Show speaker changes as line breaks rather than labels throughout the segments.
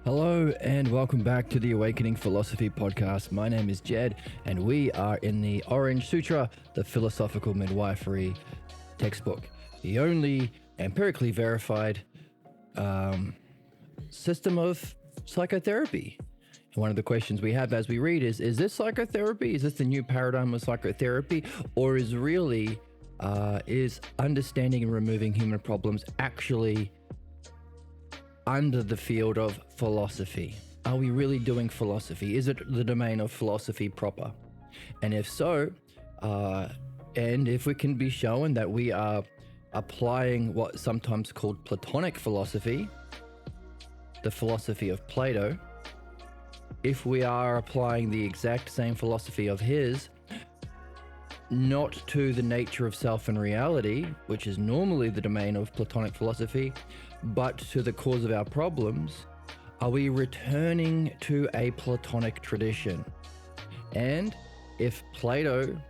Hello and welcome back to the Awakening Philosophy Podcast. My name is Jed and we are in the Orange Sutra, the Philosophical Midwifery textbook, the only empirically verified system of psychotherapy. And one of the questions we have as we read is this psychotherapy? Is this the new paradigm of psychotherapy? Or is understanding and removing human problems actually under the field of philosophy? Are we really doing philosophy? Is it the domain of philosophy proper? And if so, and if we can be shown that we are applying what's sometimes called Platonic philosophy, the philosophy of Plato, if we are applying the exact same philosophy of his, not to the nature of self and reality, which is normally the domain of Platonic philosophy, but to the cause of our problems, are we returning to a Platonic tradition? And if Plato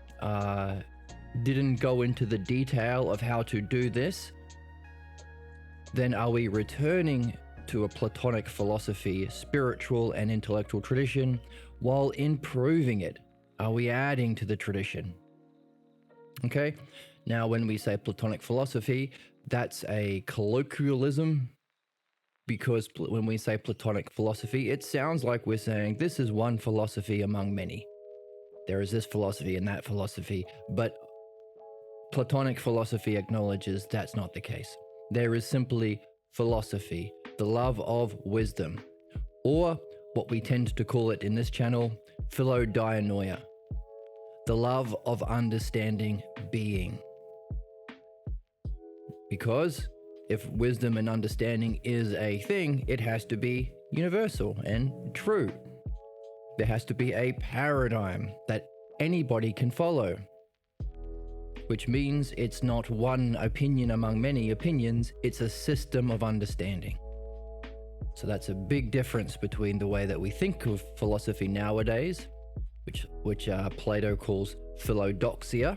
didn't go into the detail of how to do this, then are we returning to a Platonic philosophy, spiritual and intellectual tradition, while improving it? Are we adding to the tradition? Okay, now when we say Platonic philosophy, that's a colloquialism, because when we say Platonic philosophy, it sounds like we're saying this is one philosophy among many. There is this philosophy and that philosophy, but Platonic philosophy acknowledges that's not the case. There is simply philosophy, the love of wisdom, or what we tend to call it in this channel, philodianoia, the love of understanding being. Because if wisdom and understanding is a thing, it has to be universal and true. There has to be a paradigm that anybody can follow, which means it's not one opinion among many opinions, it's a system of understanding. So that's a big difference between the way that we think of philosophy nowadays, which Plato calls philodoxia,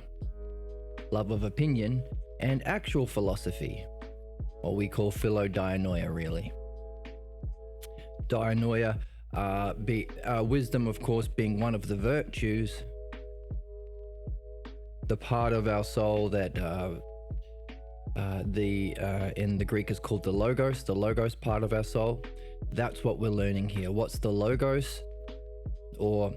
love of opinion, and actual philosophy, what we call philodianoia, really. Dianoia, wisdom, of course, being one of the virtues, the part of our soul that in the Greek is called the logos part of our soul. That's what we're learning here. What's the logos? Or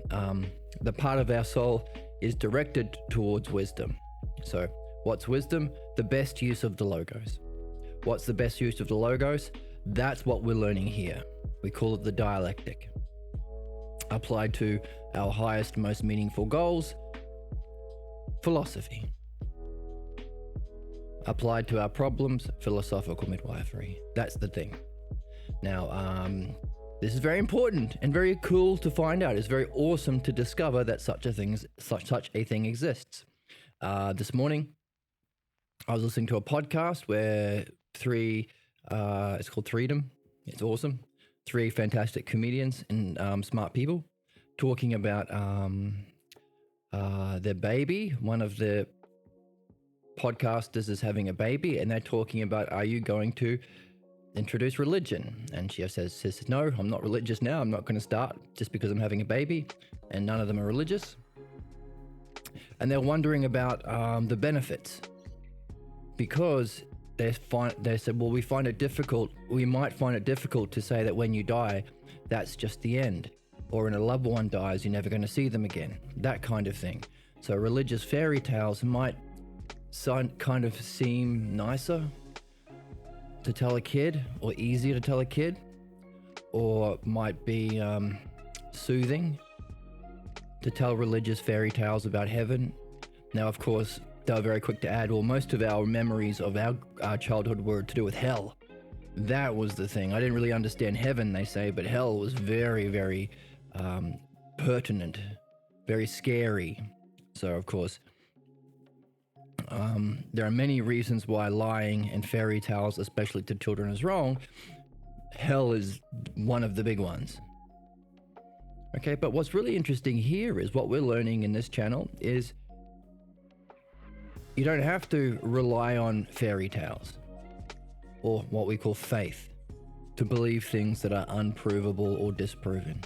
the part of our soul is directed towards wisdom. So what's wisdom? The best use of the logos. What's the best use of the logos? That's what we're learning here. We call it the dialectic. Applied to our highest, most meaningful goals, philosophy. Applied to our problems, philosophical midwifery. That's the thing. Now, this is very important and very cool to find out. It's very awesome to discover that such a thing exists. This morning, I was listening to a podcast where it's called Freedom. It's awesome. 3 fantastic comedians and smart people talking about their baby. One of the podcasters is having a baby, and they're talking about, are you going to introduce religion? And she says, no, I'm not religious now. I'm not going to start just because I'm having a baby. And none of them are religious. And they're wondering about the benefits, because they said, well, we might find it difficult to say that when you die, that's just the end. Or when a loved one dies, you're never going to see them again. That kind of thing. So religious fairy tales might kind of seem nicer to tell a kid, or easier to tell a kid, or might be soothing to tell religious fairy tales about heaven. Now, of course, they were very quick to add, well, most of our memories of our childhood were to do with hell. That was the thing. I didn't really understand heaven, they say, but hell was very, very pertinent, very scary. So, of course, there are many reasons why lying and fairy tales, especially to children, is wrong. Hell is one of the big ones. Okay, but what's really interesting here is what we're learning in this channel is you don't have to rely on fairy tales or what we call faith. to believe things that are unprovable or disproven.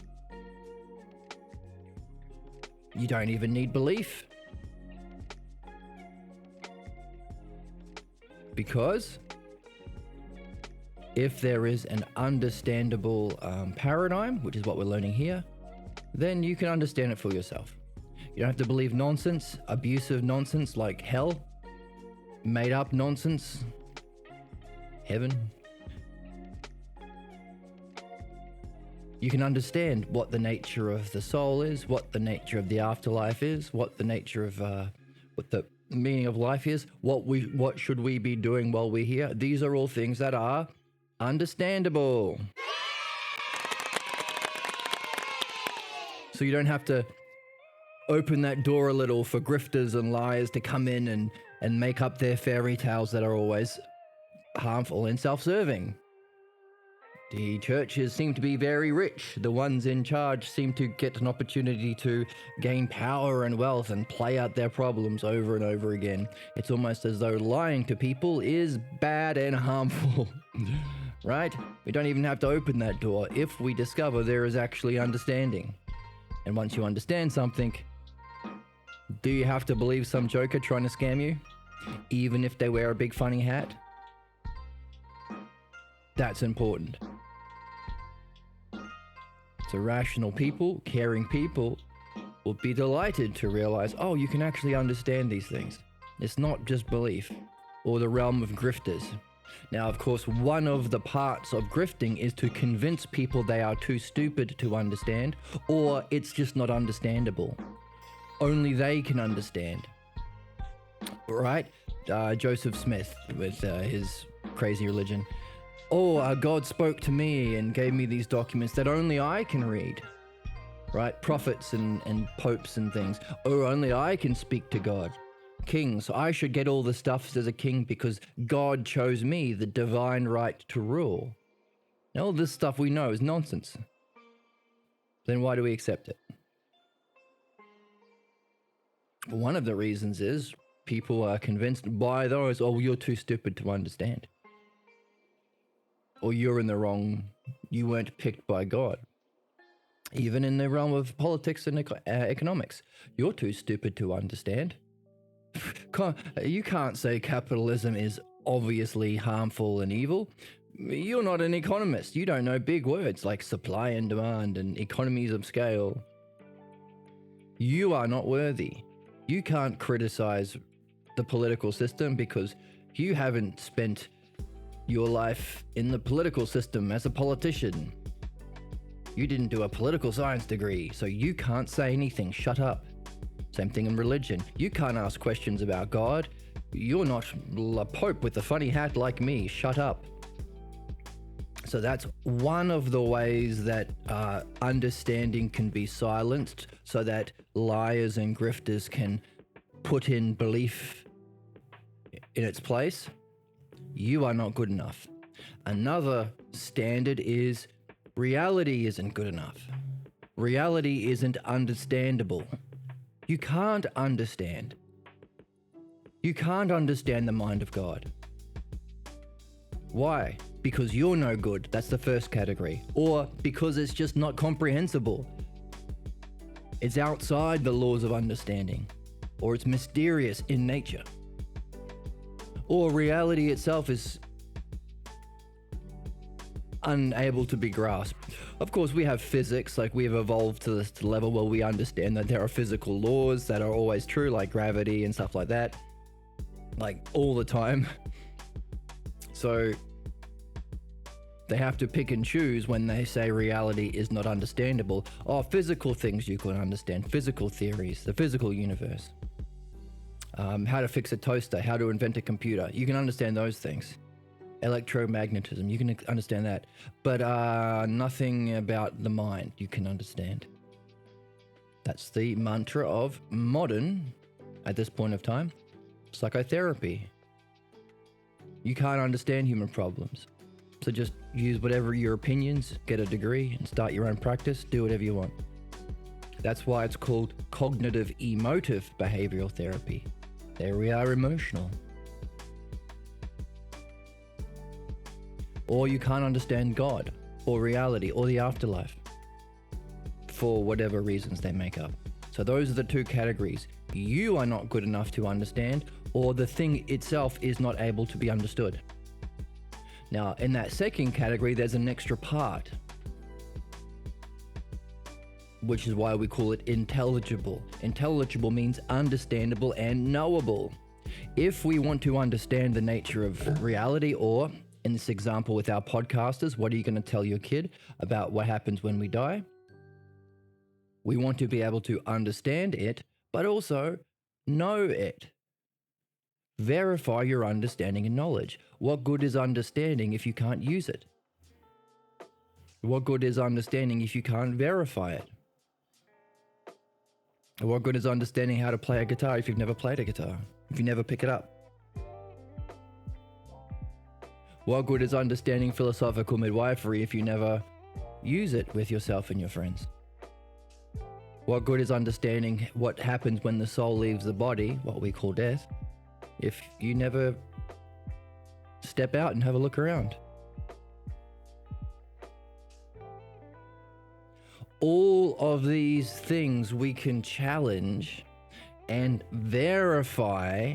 You don't even need belief. Because if there is an understandable paradigm, which is what we're learning here, then you can understand it for yourself. You don't have to believe nonsense, abusive nonsense like hell, made up nonsense, heaven. You can understand what the nature of the soul is, what the nature of the afterlife is, what the nature of what the meaning of life is, what should we be doing while we're here. These are all things that are understandable. So you don't have to open that door a little for grifters and liars to come in and make up their fairy tales that are always harmful and self-serving. The churches seem to be very rich. The ones in charge seem to get an opportunity to gain power and wealth and play out their problems over and over again. It's almost as though lying to people is bad and harmful, right? We don't even have to open that door if we discover there is actually understanding. And once you understand something, do you have to believe some joker trying to scam you, even if they wear a big funny hat? That's important. So rational people, caring people, will be delighted to realize, oh, you can actually understand these things. It's not just belief or the realm of grifters. Now, of course, one of the parts of grifting is to convince people they are too stupid to understand, or it's just not understandable. Only they can understand. Right? Joseph Smith with his crazy religion. Oh, God spoke to me and gave me these documents that only I can read. Right? Prophets and popes and things. Oh, only I can speak to God. Kings, I should get all the stuff as a king because God chose me, the divine right to rule. And all this stuff we know is nonsense. Then why do we accept it? One of the reasons is people are convinced by those, oh, you're too stupid to understand. Or you're in the wrong, you weren't picked by God. Even in the realm of politics and economics, you're too stupid to understand. You can't say capitalism is obviously harmful and evil. You're not an economist. You don't know big words like supply and demand and economies of scale. You are not worthy. You can't criticize the political system because you haven't spent your life in the political system as a politician. You didn't do a political science degree, so you can't say anything. Shut up. Same thing in religion. You can't ask questions about God. You're not a pope with a funny hat like me. Shut up. So that's one of the ways that understanding can be silenced so that liars and grifters can put in belief in its place. You are not good enough. Another standard is reality isn't good enough. Reality isn't understandable. You can't understand. You can't understand the mind of God. Why? Because you're no good. That's the first category. Or because it's just not comprehensible. It's outside the laws of understanding. Or it's mysterious in nature. Or reality itself is unable to be grasped. Of course, we have physics, like we've evolved to this level where we understand that there are physical laws that are always true, like gravity and stuff like that, like all the time. So they have to pick and choose when they say reality is not understandable. Oh, physical things you can understand, physical theories, the physical universe. How to fix a toaster, how to invent a computer. You can understand those things. Electromagnetism, you can understand that. But nothing about the mind you can understand. That's the mantra of modern, at this point of time, psychotherapy. You can't understand human problems. So just use whatever your opinions, get a degree, and start your own practice. Do whatever you want. That's why it's called cognitive emotive behavioral therapy. There we are, emotional. or you can't understand God, or reality, or the afterlife, for whatever reasons they make up. So those are the two categories. You are not good enough to understand, or the thing itself is not able to be understood. Now, in that second category, there's an extra part, which is why we call it intelligible. Intelligible means understandable and knowable. If we want to understand the nature of reality, or in this example with our podcasters, what are you going to tell your kid about what happens when we die? We want to be able to understand it, but also know it. Verify your understanding and knowledge. What good is understanding if you can't use it? What good is understanding if you can't verify it? What good is understanding how to play a guitar if you've never played a guitar, if you never pick it up? What good is understanding philosophical midwifery if you never use it with yourself and your friends? What good is understanding what happens when the soul leaves the body, what we call death, if you never step out and have a look around? All of these things we can challenge and verify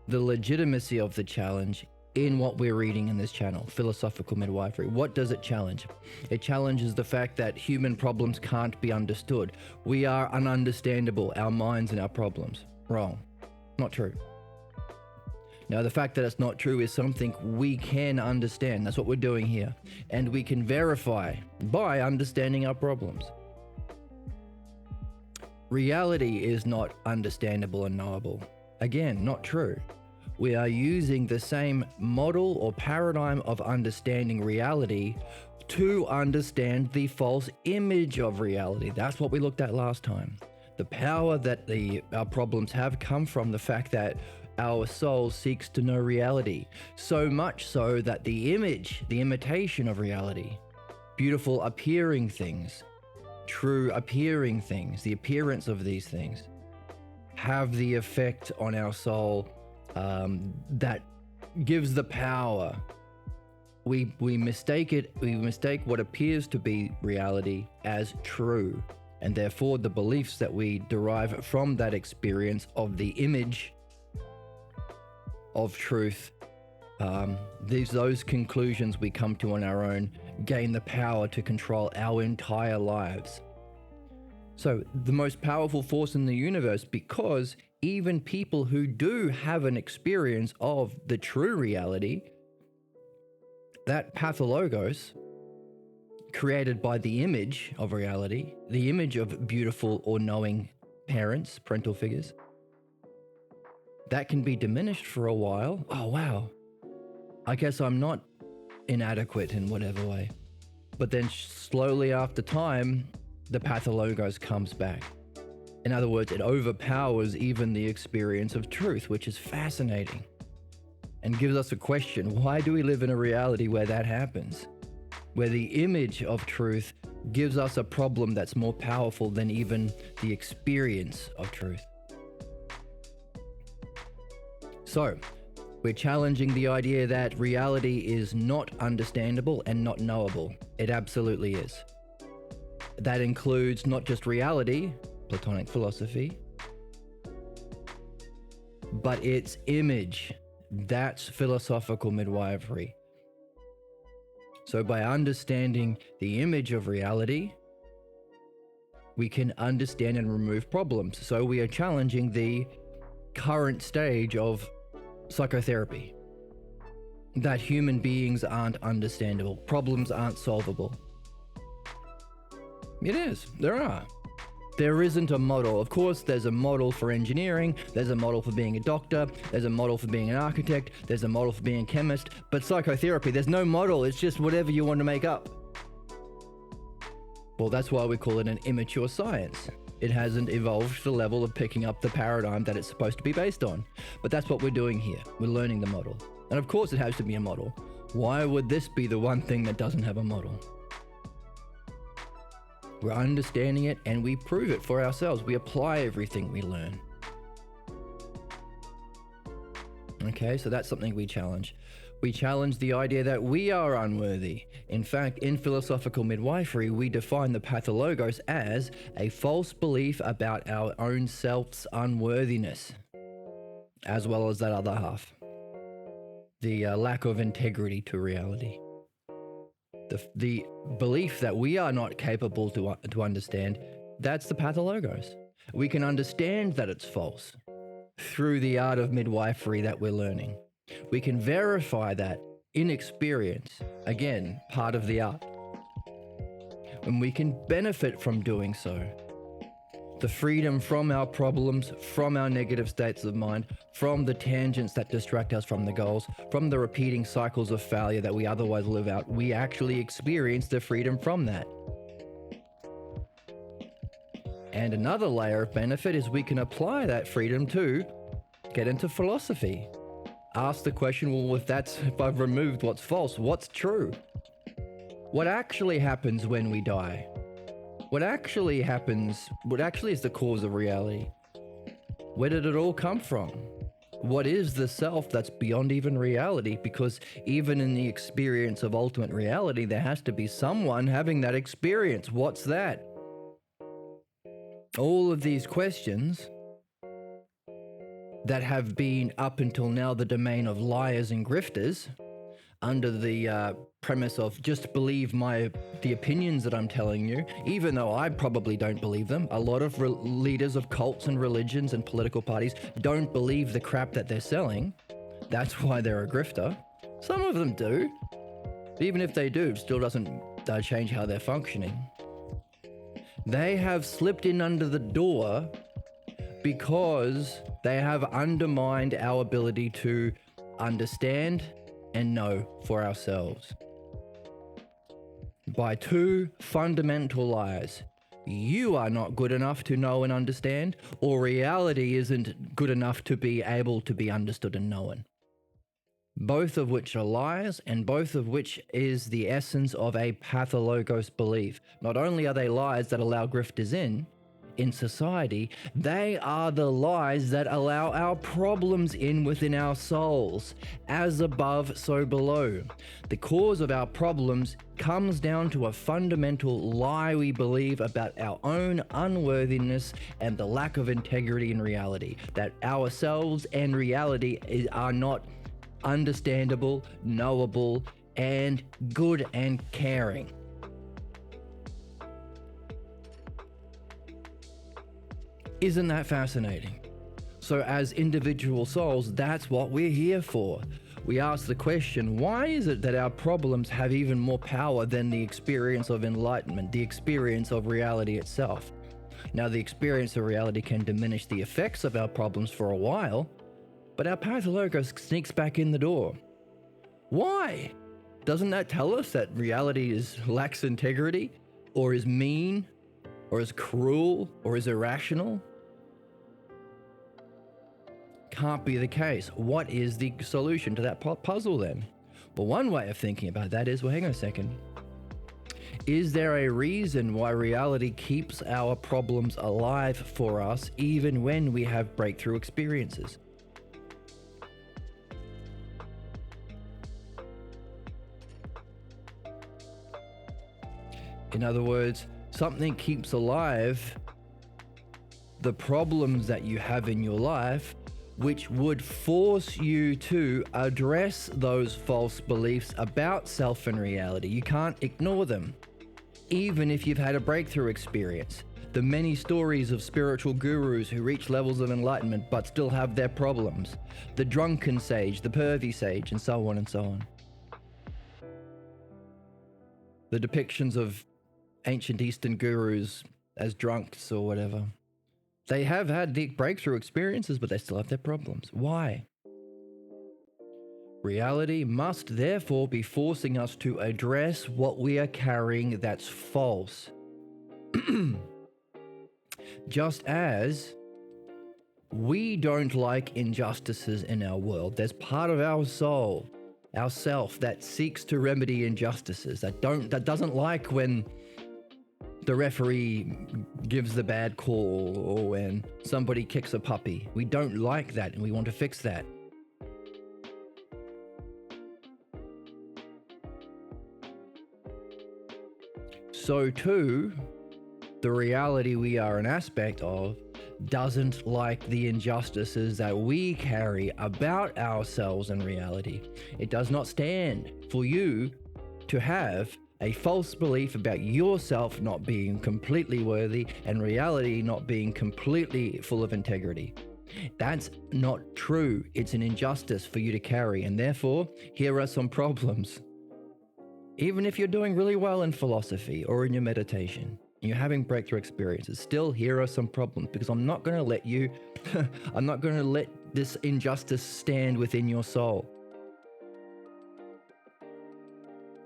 the legitimacy of the challenge in what we're reading in this channel, Philosophical Midwifery. What does it challenge? It challenges the fact that human problems can't be understood. We are ununderstandable, our minds and our problems. Wrong. Not true. Now, the fact that it's not true is something we can understand. That's what we're doing here. And we can verify by understanding our problems. Reality is not understandable and knowable. Again, not true. We are using the same model or paradigm of understanding reality to understand the false image of reality. That's what we looked at last time. The power that our problems have come from the fact that our soul seeks to know reality, so much so that the image, the imitation of reality, beautiful appearing things, true appearing things, the appearance of these things, have the effect on our soul that gives the power. We mistake it, we mistake what appears to be reality as true, and therefore the beliefs that we derive from that experience of the image of truth, those conclusions we come to on our own gain the power to control our entire lives. So the most powerful force in the universe, because even people who do have an experience of the true reality, that Pathologos, created by the image of reality, the image of beautiful or knowing parents, parental figures, that can be diminished for a while. Oh, wow. I guess I'm not inadequate in whatever way. But then slowly after time, the Pathologos comes back. In other words, it overpowers even the experience of truth, which is fascinating and gives us a question. Why do we live in a reality where that happens? Where the image of truth gives us a problem that's more powerful than even the experience of truth. So, we're challenging the idea that reality is not understandable and not knowable. It absolutely is. That includes not just reality, Platonic philosophy, but its image. That's philosophical midwifery. So by understanding the image of reality, we can understand and remove problems. So we are challenging the current stage of psychotherapy, that human beings aren't understandable, problems aren't solvable. It is. There isn't a model. Of course, there's a model for engineering, there's a model for being a doctor, there's a model for being an architect, there's a model for being a chemist, but psychotherapy, there's no model, it's just whatever you want to make up. Well, that's why we call it an immature science. It hasn't evolved to the level of picking up the paradigm that it's supposed to be based on. But that's what we're doing here. We're learning the model. And of course it has to be a model. Why would this be the one thing that doesn't have a model? We're understanding it and we prove it for ourselves. We apply everything we learn. Okay, so that's something we challenge. We challenge the idea that we are unworthy. In fact, in philosophical midwifery, we define the pathologos as a false belief about our own self's unworthiness, as well as that other half, the lack of integrity to reality. The belief that we are not capable to understand, that's the pathologos. We can understand that it's false through the art of midwifery that we're learning. We can verify that in experience, again, part of the art. And we can benefit from doing so. The freedom from our problems, from our negative states of mind, from the tangents that distract us from the goals, from the repeating cycles of failure that we otherwise live out, we actually experience the freedom from that. And another layer of benefit is we can apply that freedom to get into philosophy. Ask the question, well, if I've removed what's false, what's true? What actually happens when we die? What actually is the cause of reality? Where did it all come from? What is the self that's beyond even reality? Because even in the experience of ultimate reality, there has to be someone having that experience. What's that? All of these questions that have been up until now the domain of liars and grifters, under the premise of just believe the opinions that I'm telling you, even though I probably don't believe them. A lot of leaders of cults and religions and political parties don't believe the crap that they're selling. That's why they're a grifter. Some of them do. Even if they do, it still doesn't change how they're functioning. They have slipped in under the door because they have undermined our ability to understand and know for ourselves by two fundamental lies. You are not good enough to know and understand, or reality isn't good enough to be able to be understood and known. Both of which are lies, and both of which is the essence of a pathologos belief. Not only are they lies that allow grifters in society, they are the lies that allow our problems in within our souls. As above, so below. The cause of our problems comes down to a fundamental lie we believe about our own unworthiness and the lack of integrity in reality. That ourselves and reality are not understandable, knowable, and good and caring. Isn't that fascinating? So as individual souls, that's what we're here for. We ask the question, why is it that our problems have even more power than the experience of enlightenment, the experience of reality itself? Now, the experience of reality can diminish the effects of our problems for a while, but our pathologos sneaks back in the door. Why? Doesn't that tell us that reality lacks integrity, or is mean, or is cruel, or is irrational? Can't be the case. What is the solution to that puzzle then? Well, one way of thinking about that is, well, hang on a second. Is there a reason why reality keeps our problems alive for us even when we have breakthrough experiences? In other words, something keeps alive the problems that you have in your life, which would force you to address those false beliefs about self and reality. You can't ignore them, even if you've had a breakthrough experience. The many stories of spiritual gurus who reach levels of enlightenment but still have their problems. The drunken sage, the pervy sage, and so on and so on. The depictions of ancient Eastern gurus as drunks or whatever. They have had the breakthrough experiences, but they still have their problems. Why? Reality must therefore be forcing us to address what we are carrying that's false. Just as we don't like injustices in our world. There's part of our soul, our self, that seeks to remedy injustices, that doesn't like when the referee gives the bad call or when somebody kicks a puppy. We don't like that and we want to fix that. so too, the reality we are an aspect of doesn't like the injustices that we carry about ourselves and reality. It does not stand for you to have a false belief about yourself not being completely worthy and reality not being completely full of integrity. That's not true. It's an injustice for you to carry, and therefore, here are some problems. Even if you're doing really well in philosophy or in your meditation, and you're having breakthrough experiences, still here are some problems, because I'm not going to let you, I'm not going to let this injustice stand within your soul.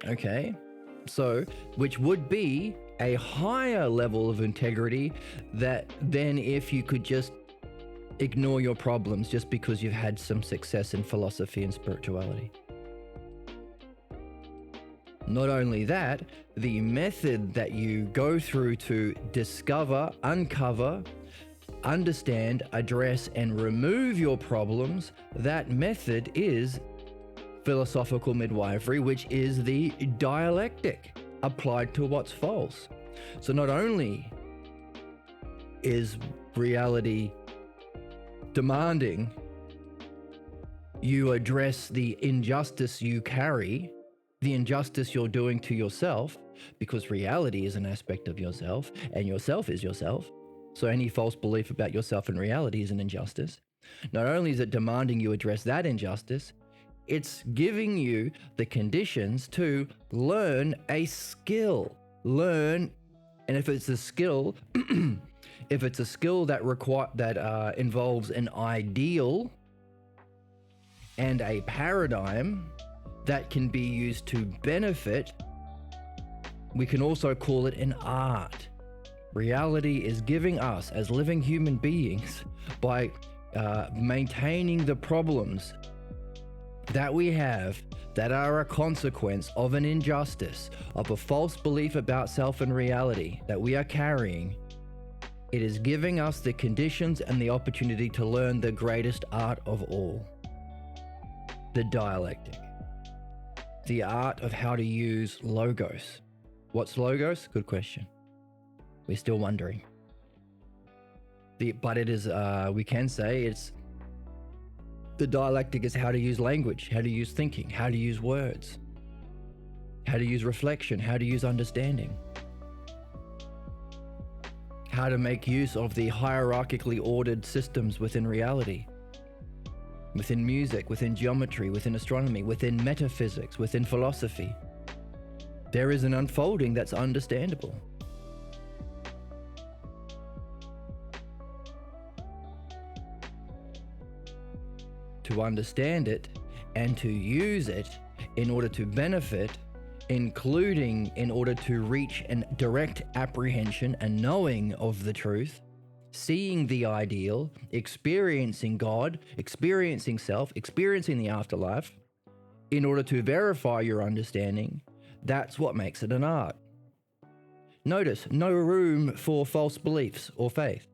Okay? So, which would be a higher level of integrity than if you could just ignore your problems just because you've had some success in philosophy and spirituality. Not only that, the method that you go through to discover, uncover, understand, address, and remove your problems, that method is philosophical midwifery, which is the dialectic applied to what's false. So not only is reality demanding you address the injustice you carry, the injustice you're doing to yourself, because reality is an aspect of yourself and yourself is yourself. So any false belief about yourself and reality is an injustice. Not only is it demanding you address that injustice, it's giving you the conditions to learn a skill. And if it's a skill, if it's a skill that involves an ideal and a paradigm that can be used to benefit, we can also call it an art. Reality is giving us, as living human beings, by maintaining the problems that we have that are a consequence of an injustice, of a false belief about self and reality that we are carrying. It is giving us the conditions and the opportunity to learn the greatest art of all, the dialectic. The art of how to use logos. What's logos? Good question. We're still wondering. But it is, we can say it's, the dialectic is how to use language, how to use thinking, how to use words, how to use reflection, how to use understanding, how to make use of the hierarchically ordered systems within reality, within music, within geometry, within astronomy, within metaphysics, within philosophy. There is an unfolding that's understandable. To understand it and to use it in order to benefit, including in order to reach a direct apprehension and knowing of the truth, seeing the ideal, experiencing God, experiencing self, experiencing the afterlife, in order to verify your understanding, that's what makes it an art. Notice, no room for false beliefs or faith.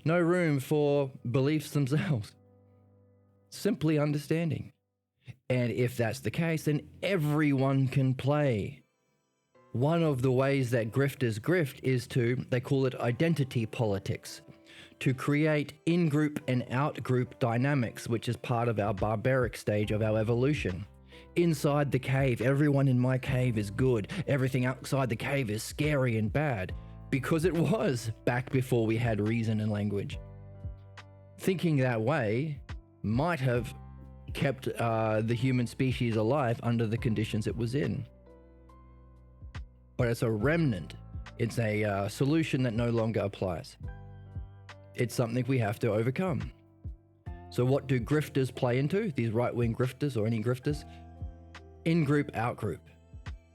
No room for beliefs themselves. Simply understanding. And if that's the case, then everyone can play. One of the ways that grifters grift is they call it identity politics, to create in-group and out-group dynamics, which is part of our barbaric stage of our evolution. Inside the cave, everyone in my cave is good. Everything outside the cave is scary and bad, because it was back before we had reason and language. Thinking that way might have kept the human species alive under the conditions it was in. But it's a remnant. It's a solution that no longer applies. It's something we have to overcome. So what do grifters play into? These right-wing grifters or any grifters? In-group, out-group.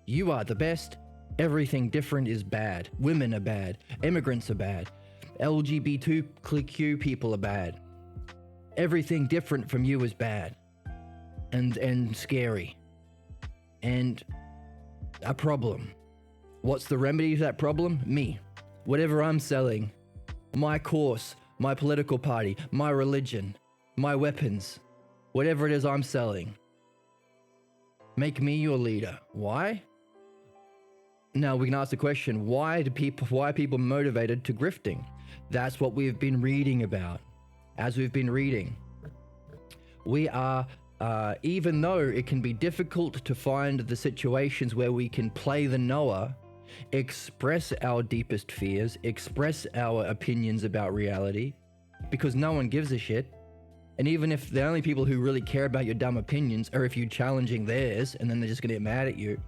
You are the best. Everything different is bad. Women are bad. Immigrants are bad. LGBTQ people are bad. Everything different from you is bad and scary and a problem. What's the remedy to that problem? Me. Whatever I'm selling, my course, my political party, my religion, my weapons, whatever it is I'm selling. Make me your leader. Why? Now we can ask the question, why are people motivated to grifting? That's what we've been reading about. As we've been reading, we are, even though it can be difficult to find the situations where we can play the knower, express our deepest fears, express our opinions about reality, because no one gives a shit. And even if the only people who really care about your dumb opinions are if you're challenging theirs, and then they're just gonna get mad at you.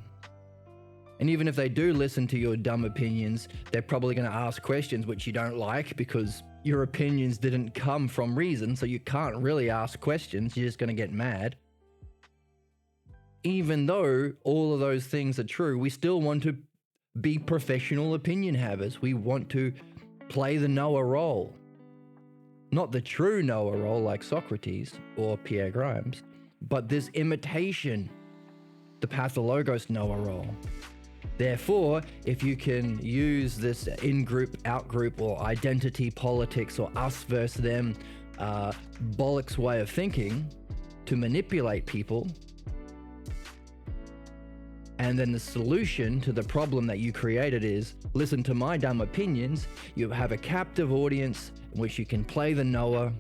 And even if they do listen to your dumb opinions, they're probably gonna ask questions which you don't like because your opinions didn't come from reason, so you can't really ask questions, you're just gonna get mad. Even though all of those things are true, we still want to be professional opinion havers. We want to play the knower role. Not the true knower role like Socrates or Pierre Grimes, but this imitation, the Pathologos knower role. Therefore, if you can use this in-group, out-group, or identity politics, or us versus them bollocks way of thinking to manipulate people, and then the solution to the problem that you created is, listen to my dumb opinions, you have a captive audience in which you can play the knower,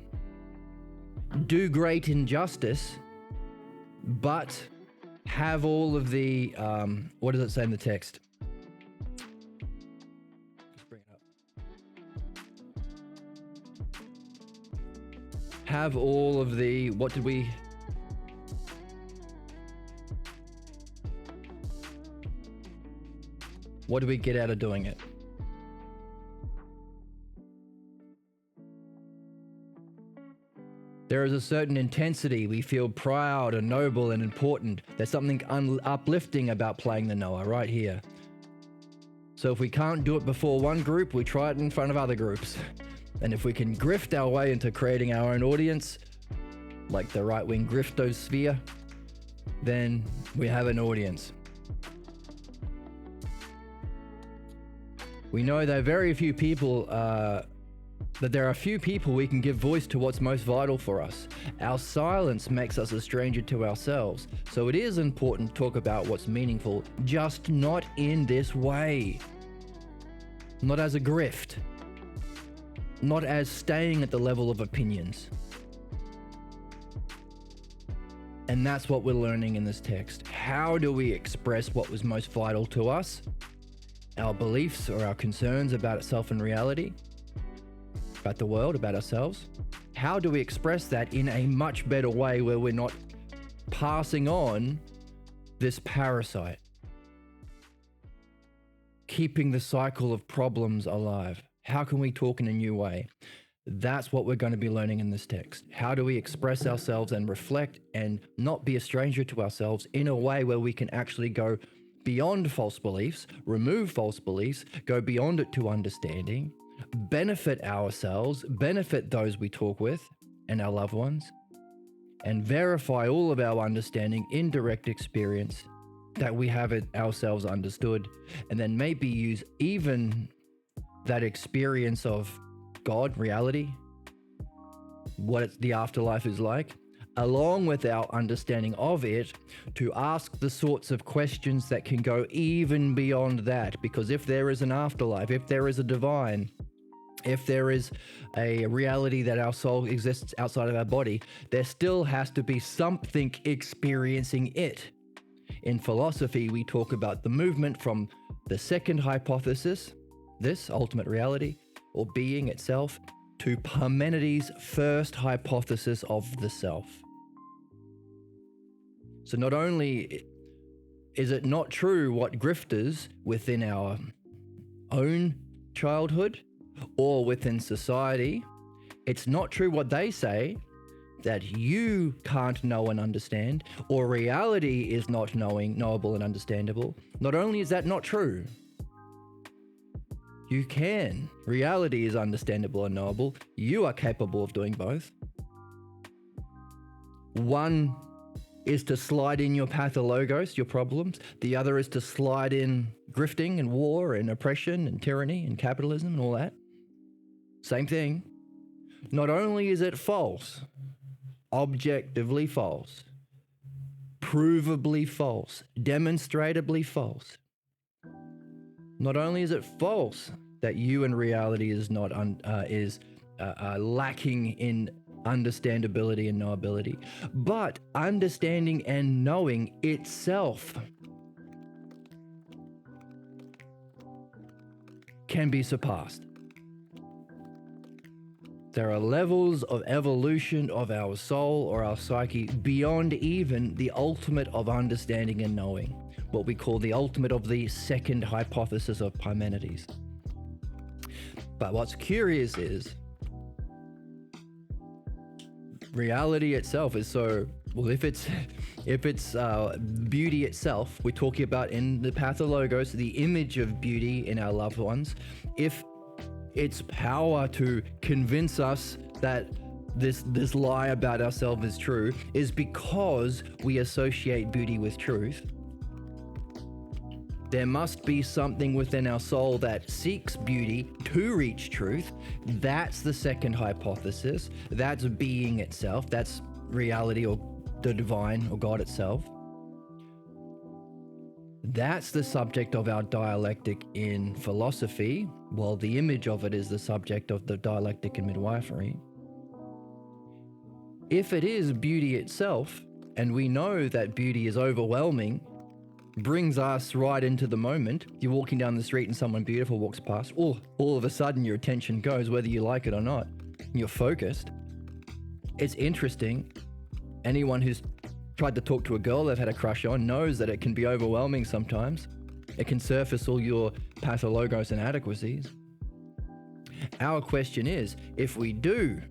do great injustice, but have all of the, what does it say in the text? Just bring it up. Have all of the, what did we get out of doing it? There is a certain intensity. We feel proud and noble and important. There's something uplifting about playing the knower right here. So if we can't do it before one group, we try it in front of other groups. And if we can grift our way into creating our own audience, like the right-wing griftosphere, then we have an audience. We know that there are few people we can give voice to what's most vital for us. Our silence makes us a stranger to ourselves. So it is important to talk about what's meaningful, just not in this way. Not as a grift. Not as staying at the level of opinions. And that's what we're learning in this text. How do we express what was most vital to us? Our beliefs or our concerns about self and reality? About the world, about ourselves? How do we express that in a much better way where we're not passing on this parasite? Keeping the cycle of problems alive. How can we talk in a new way? That's what we're going to be learning in this text. How do we express ourselves and reflect and not be a stranger to ourselves in a way where we can actually go beyond false beliefs, remove false beliefs, go beyond it to understanding, benefit ourselves, benefit those we talk with and our loved ones, and verify all of our understanding in direct experience that we have it ourselves understood, and then maybe use even that experience of God, reality, what the afterlife is like, along with our understanding of it, to ask the sorts of questions that can go even beyond that. Because if there is an afterlife, if there is a divine, if there is a reality that our soul exists outside of our body, there still has to be something experiencing it. In philosophy, we talk about the movement from the second hypothesis, this ultimate reality, or being itself, to Parmenides' first hypothesis of the self. So not only is it not true what grifters within our own childhood or within society, it's not true what they say, that you can't know and understand, or reality is not knowable and understandable. Not only is that not true, you can. Reality is understandable and knowable. You are capable of doing both. One is to slide in your pathologos, your problems. The other is to slide in grifting and war and oppression and tyranny and capitalism and all that. Same thing. Not only is it false, objectively false, provably false, demonstrably false, Not only is it false that you and reality is not lacking in understandability and knowability, but understanding and knowing itself can be surpassed. There are levels of evolution of our soul or our psyche beyond even the ultimate of understanding and knowing, what we call the ultimate of the second hypothesis of Parmenides. But what's curious is reality itself is so, well, if it's beauty itself, we're talking about in the Pathologos, the image of beauty in our loved ones, if its power to convince us that this lie about ourselves is true is because we associate beauty with truth, there must be something within our soul that seeks beauty to reach truth. That's the second hypothesis. That's being itself. That's reality or the divine or God itself. That's the subject of our dialectic in philosophy, while the image of it is the subject of the dialectic in midwifery. If it is beauty itself, and we know that beauty is overwhelming, brings us right into the moment. You're walking down the street and someone beautiful walks past, all of a sudden your attention goes, whether you like it or not. You're focused. It's interesting. Anyone who's tried to talk to a girl they've had a crush on knows that it can be overwhelming sometimes. It can surface all your pathologos inadequacies. Our question is, if we do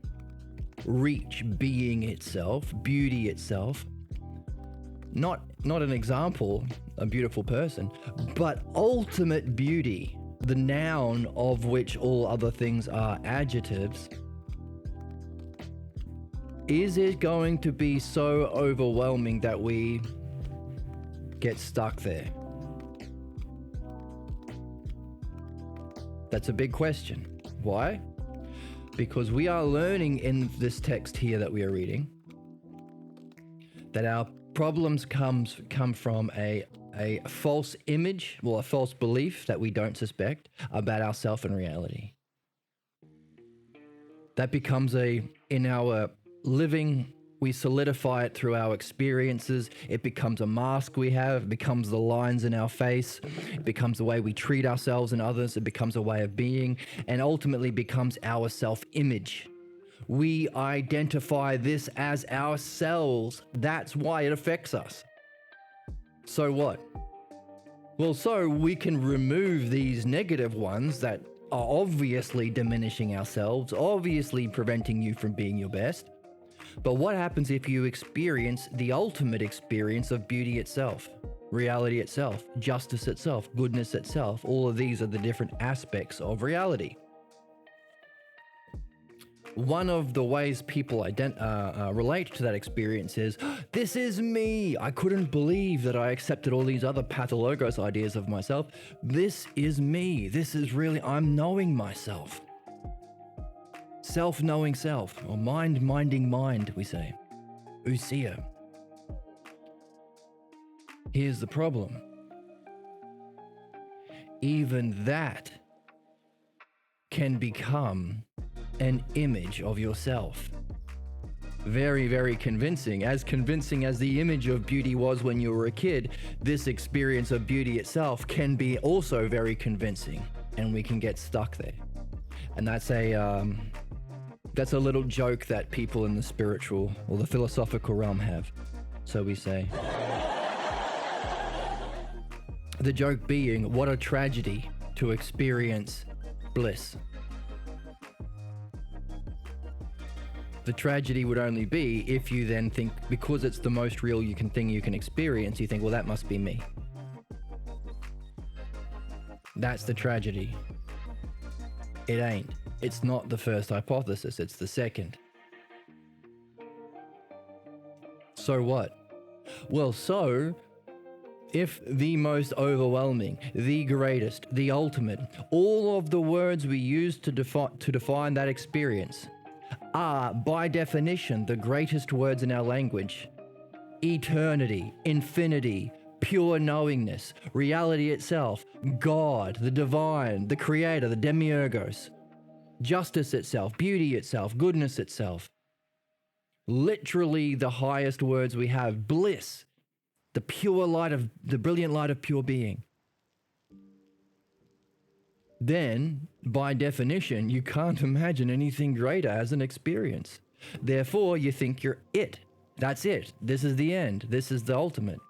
reach being itself, beauty itself, not an example, a beautiful person, but ultimate beauty, the noun of which all other things are adjectives, is it going to be so overwhelming that we get stuck there? That's a big question. Why? Because we are learning in this text here that we are reading that our problems come from a false image, a false belief that we don't suspect about ourself and reality. That becomes in our living, we solidify it through our experiences. It becomes a mask we have. It becomes the lines in our face. It becomes the way we treat ourselves and others. It becomes a way of being, and ultimately becomes our self-image. We identify this as ourselves. That's why it affects us. So what? Well, so we can remove these negative ones that are obviously diminishing ourselves, obviously preventing you from being your best. But what happens if you experience the ultimate experience of beauty itself, reality itself, justice itself, goodness itself? All of these are the different aspects of reality. One of the ways people relate to that experience is, this is me. I couldn't believe that I accepted all these other pathologos ideas of myself. This is me. This is really, I'm knowing myself. Self-knowing self, or mind-minding mind, we say. Ousia. Here's the problem. Even that can become an image of yourself. Very, very convincing. As convincing as the image of beauty was when you were a kid, this experience of beauty itself can be also very convincing, and we can get stuck there. And that's a little joke that people in the spiritual or the philosophical realm have, so we say. The joke being, what a tragedy to experience bliss. The tragedy would only be if you then think, because it's the most real thing you can experience, you think, well, that must be me. That's the tragedy. It ain't. It's not the first hypothesis, it's the second. So what? Well, so if the most overwhelming, the greatest, the ultimate, all of the words we use to define that experience are, by definition, the greatest words in our language: eternity, infinity, pure knowingness, reality itself, God, the divine, the creator, the demiurgos, justice itself, beauty itself, goodness itself. Literally the highest words we have, bliss, the pure light of, the brilliant light of pure being. Then, by definition, you can't imagine anything greater as an experience. Therefore, you think you're it. That's it. This is the end. This is the ultimate.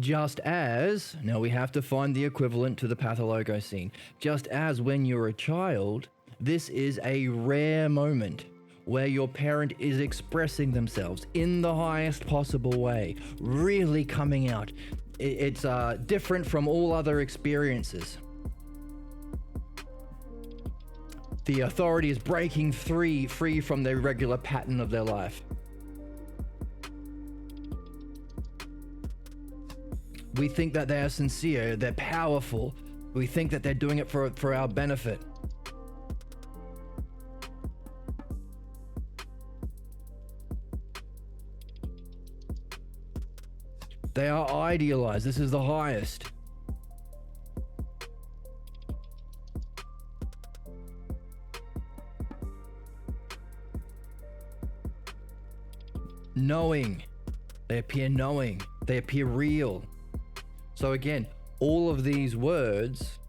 Just as, now we have to find the equivalent to the Pathologos scene. Just as when you're a child, this is a rare moment where your parent is expressing themselves in the highest possible way, really coming out. It's different from all other experiences. The authority is breaking free from the regular pattern of their life. We think that they are sincere, they're powerful. We think that they're doing it for our benefit. They are idealized. This is the highest. Knowing. They appear knowing. They appear real. So again, all of these words,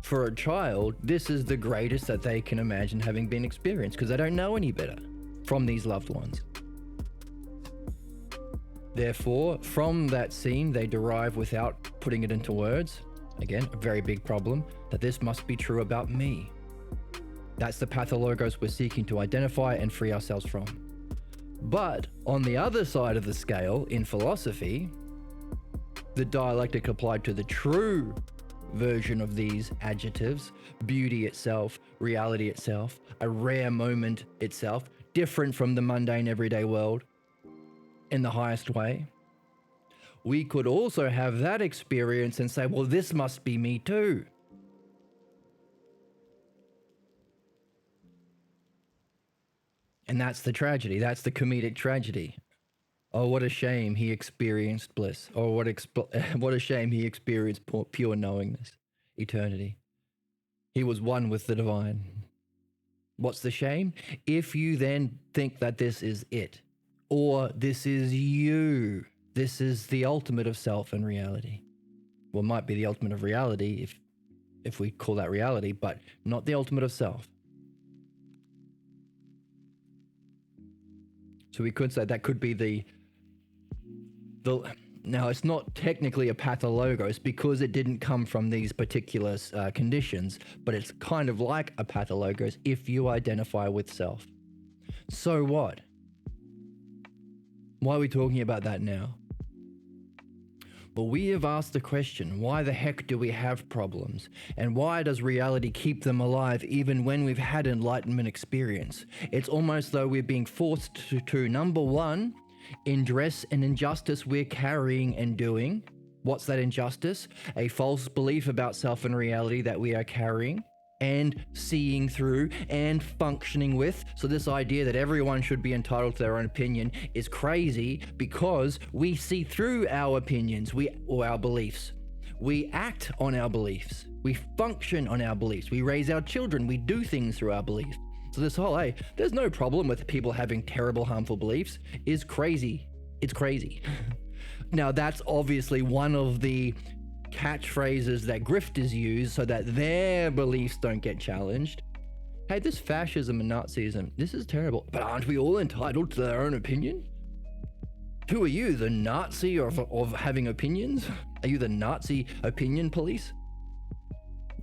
for a child, this is the greatest that they can imagine having been experienced, because they don't know any better from these loved ones. Therefore, from that scene, they derive, without putting it into words, again, a very big problem, that this must be true about me. That's the pathologos we're seeking to identify and free ourselves from. But on the other side of the scale, in philosophy, the dialectic applied to the true version of these adjectives, beauty itself, reality itself, a rare moment itself, different from the mundane everyday world, in the highest way, we could also have that experience and say, well, this must be me too. And that's the tragedy. That's the comedic tragedy. Oh, what a shame he experienced bliss. Or what a shame he experienced pure knowingness, eternity. He was one with the divine. What's the shame? If you then think that this is it, or this is you, this is the ultimate of self and reality. Well, it might be the ultimate of reality if we call that reality, but not the ultimate of self. So we could say that could be the now it's not technically a pathologos because it didn't come from these particular conditions, but it's kind of like a pathologos if you identify with self. So what? Why are we talking about that now? Well, we have asked the question, why the heck do we have problems? And why does reality keep them alive even when we've had enlightenment experience? It's almost though we're being forced to number one, address an injustice we're carrying and doing. What's that injustice? A false belief about self and reality that we are carrying and seeing through and functioning with. So this idea that everyone should be entitled to their own opinion is crazy because we see through our opinions, or our beliefs. We act on our beliefs. We function on our beliefs. We raise our children. We do things through our beliefs. So this whole, hey, there's no problem with people having terrible, harmful beliefs is crazy. It's crazy. Now, that's obviously one of the catchphrases that grifters use so that their beliefs don't get challenged. Hey, this fascism and Nazism, this is terrible, but aren't we all entitled to their own opinion? Who are you, the Nazi of having opinions? Are you the Nazi opinion police?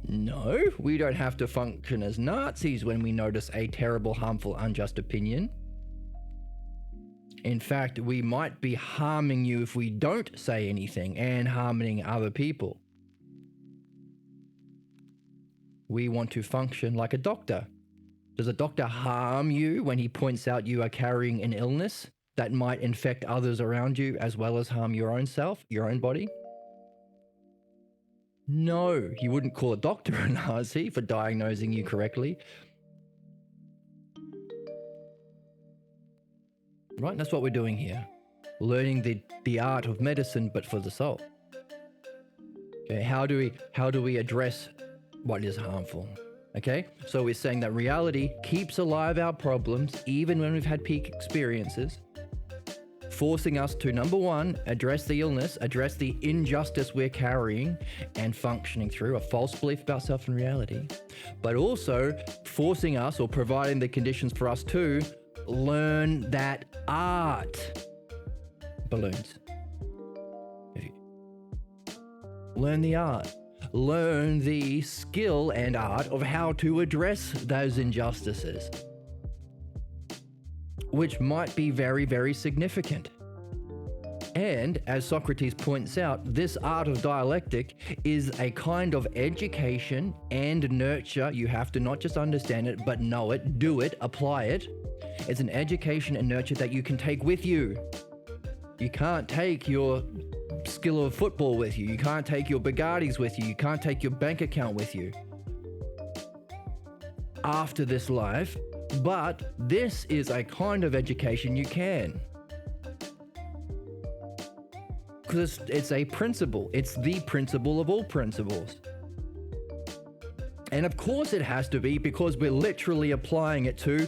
No, we don't have to function as Nazis when we notice a terrible, harmful, unjust opinion. In fact, we might be harming you if we don't say anything and harming other people. We want to function like a doctor. Does a doctor harm you when he points out you are carrying an illness that might infect others around you as well as harm your own self, your own body? No, he wouldn't call a doctor a Nazi for diagnosing you correctly. right? That's what we're doing here. Learning the art of medicine, but for the soul. Okay, how do we address what is harmful? Okay, so we're saying that reality keeps alive our problems even when we've had peak experiences, forcing us to, number one, address the illness, address the injustice we're carrying and functioning through, a false belief about self and reality, but also forcing us or providing the conditions for us to learn that art. Balloons. Learn the art. Learn the skill and art of how to address those injustices, which might be very, very significant. And as Socrates points out, this art of dialectic is a kind of education and nurture. You have to not just understand it, but know it, do it, apply it. It's an education and nurture that you can take with you. You can't take your skill of football with you. You can't take your Bugattis with you. You can't take your bank account with you after this life. But this is a kind of education you can. Because it's a principle. It's the principle of all principles. And of course it has to be, because we're literally applying it to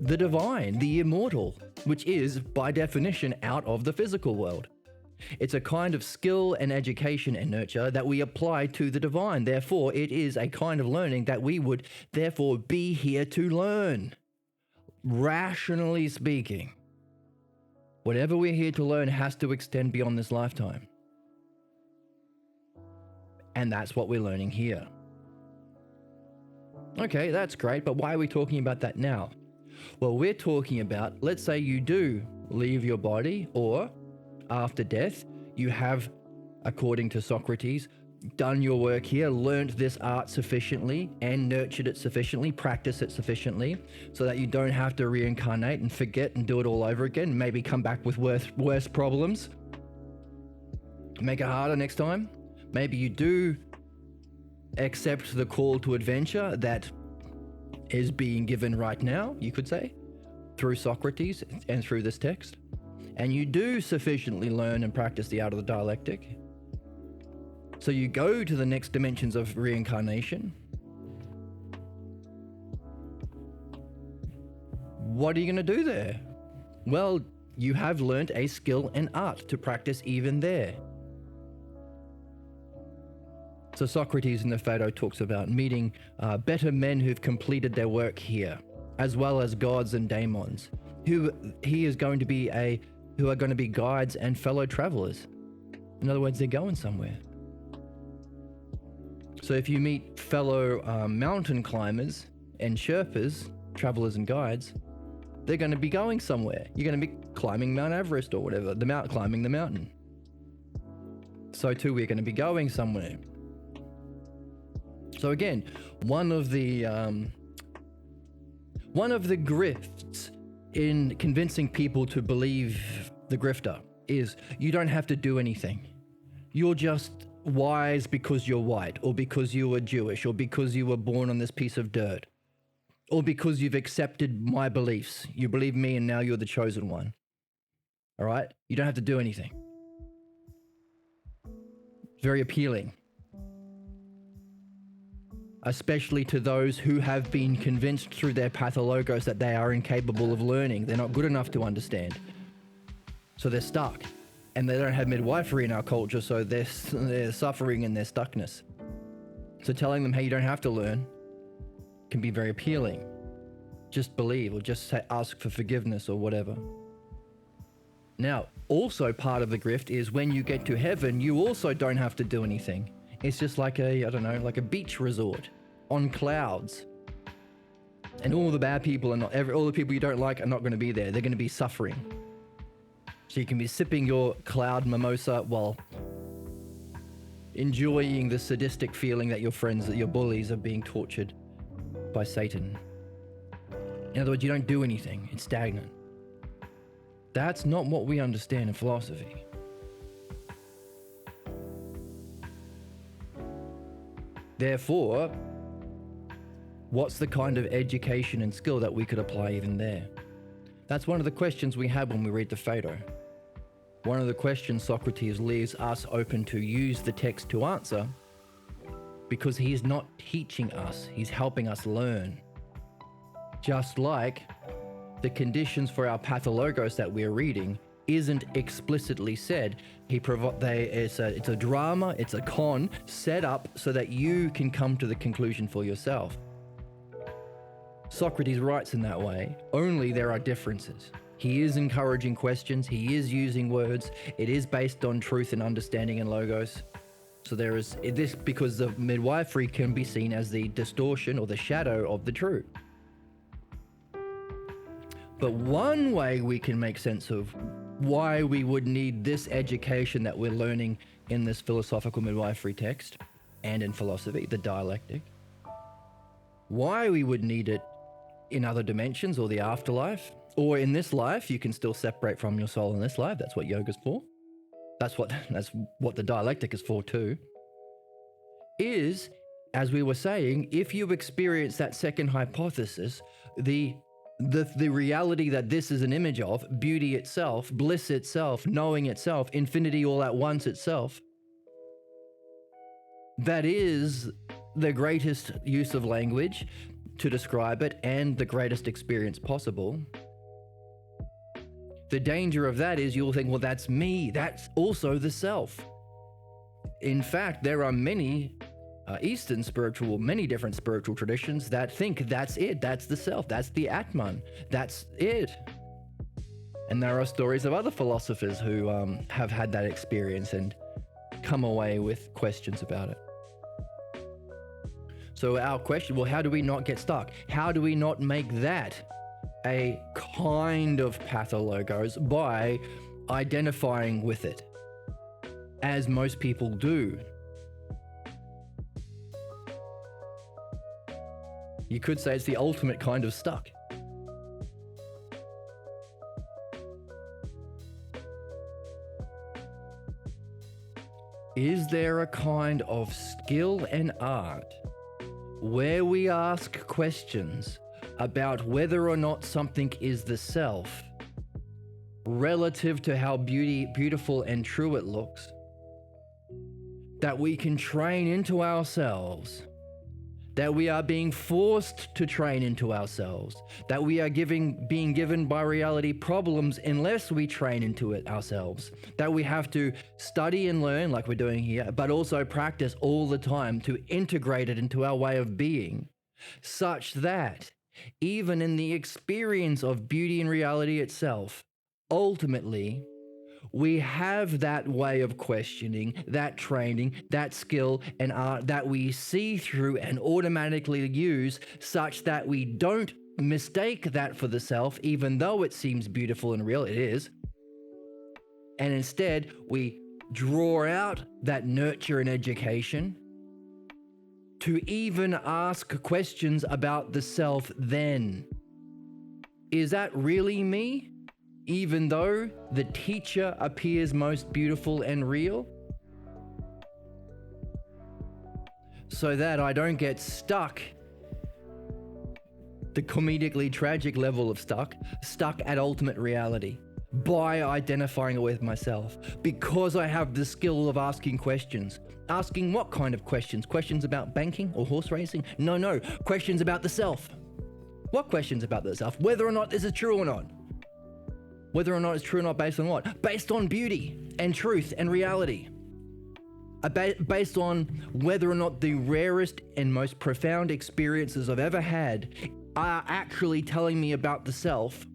the divine, the immortal, which is, by definition, out of the physical world. It's a kind of skill and education and nurture that we apply to the divine. Therefore, it is a kind of learning that we would therefore be here to learn. Rationally speaking, whatever we're here to learn has to extend beyond this lifetime. And that's what we're learning here. Okay, that's great, but why are we talking about that now? Well, we're talking about, let's say you do leave your body, or after death, you have, according to Socrates, done your work here, learned this art sufficiently and nurtured it sufficiently, practiced it sufficiently, so that you don't have to reincarnate and forget and do it all over again, maybe come back with worse problems. Make it harder next time. Maybe you do accept the call to adventure that is being given right now, you could say, through Socrates and through this text. And you do sufficiently learn and practice the art of the dialectic. So you go to the next dimensions of reincarnation. What are you going to do there? Well, you have learned a skill and art to practice even there. So Socrates in the Phaedo talks about meeting better men who've completed their work here, as well as gods and daemons, who are going to be guides and fellow travelers. In other words, they're going somewhere. So if you meet fellow mountain climbers and Sherpas, travelers and guides, they're going to be going somewhere. You're going to be climbing Mount Everest or whatever, climbing the mountain. So too, we're going to be going somewhere. So again, one of the grifts in convincing people to believe the grifter is you don't have to do anything. You're just wise because you're white, or because you were Jewish, or because you were born on this piece of dirt, or because you've accepted my beliefs. You believe me and now you're the chosen one. All right? You don't have to do anything. Very appealing. Especially to those who have been convinced through their pathologos that they are incapable of learning. They're not good enough to understand. So they're stuck. And they don't have midwifery in our culture, so they're suffering in their stuckness. So telling them, hey, you don't have to learn, can be very appealing. Just believe, or just ask for forgiveness or whatever. Now, also part of the grift is when you get to heaven, you also don't have to do anything. It's just like like a beach resort on clouds. And all the bad people all the people you don't like are not going to be there. They're going to be suffering. So you can be sipping your cloud mimosa while enjoying the sadistic feeling that your bullies are being tortured by Satan. In other words, you don't do anything. It's stagnant. That's not what we understand in philosophy. Therefore, what's the kind of education and skill that we could apply even there? That's one of the questions we have when we read the Phaedo. One of the questions Socrates leaves us open to use the text to answer, because he's not teaching us, he's helping us learn. Just like the conditions for our Pathologos that we're reading isn't explicitly said. It's a drama, it's a con set up so that you can come to the conclusion for yourself. Socrates writes in that way, only there are differences. He is encouraging questions, he is using words, it is based on truth and understanding and logos. So there is this, because the midwifery can be seen as the distortion or the shadow of the truth. But one way we can make sense of why we would need this education that we're learning in this philosophical midwifery text and in philosophy, the dialectic, why we would need it in other dimensions or the afterlife, or in this life, you can still separate from your soul in this life. That's what yoga's for. That's what the dialectic is for too. Is, as we were saying, if you experience that second hypothesis, the reality that this is an image of, beauty itself, bliss itself, knowing itself, infinity all at once itself, that is the greatest use of language to describe it and the greatest experience possible. The danger of that is you'll think, well, that's me. That's also the self. In fact, there are many many different spiritual traditions that think that's it. That's the self. That's the Atman. That's it. And there are stories of other philosophers who have had that experience and come away with questions about it. So our question, well, how do we not get stuck? How do we not make that a kind of pathologos by identifying with it, as most people do? You could say it's the ultimate kind of stuck. Is there a kind of skill and art where we ask questions about whether or not something is the self relative to how beautiful and true it looks, that we can train into ourselves, that we are being forced to train into ourselves, that we are being given by reality problems unless we train into it ourselves, that we have to study and learn like we're doing here, but also practice all the time to integrate it into our way of being, such that even in the experience of beauty and reality itself, ultimately, we have that way of questioning, that training, that skill and art that we see through and automatically use, such that we don't mistake that for the self, even though it seems beautiful and real, it is. And instead, we draw out that nurture and education to even ask questions about the self then. Is that really me? Even though the teacher appears most beautiful and real? So that I don't get stuck, the comedically tragic level of stuck at ultimate reality by identifying it with myself, because I have the skill of asking questions. Asking what kind of questions? Questions about banking or horse racing? No, questions about the self. What questions about the self? Whether or not this is true or not. Whether or not it's true or not based on what? Based on beauty and truth and reality. Based on whether or not the rarest and most profound experiences I've ever had are actually telling me about the self,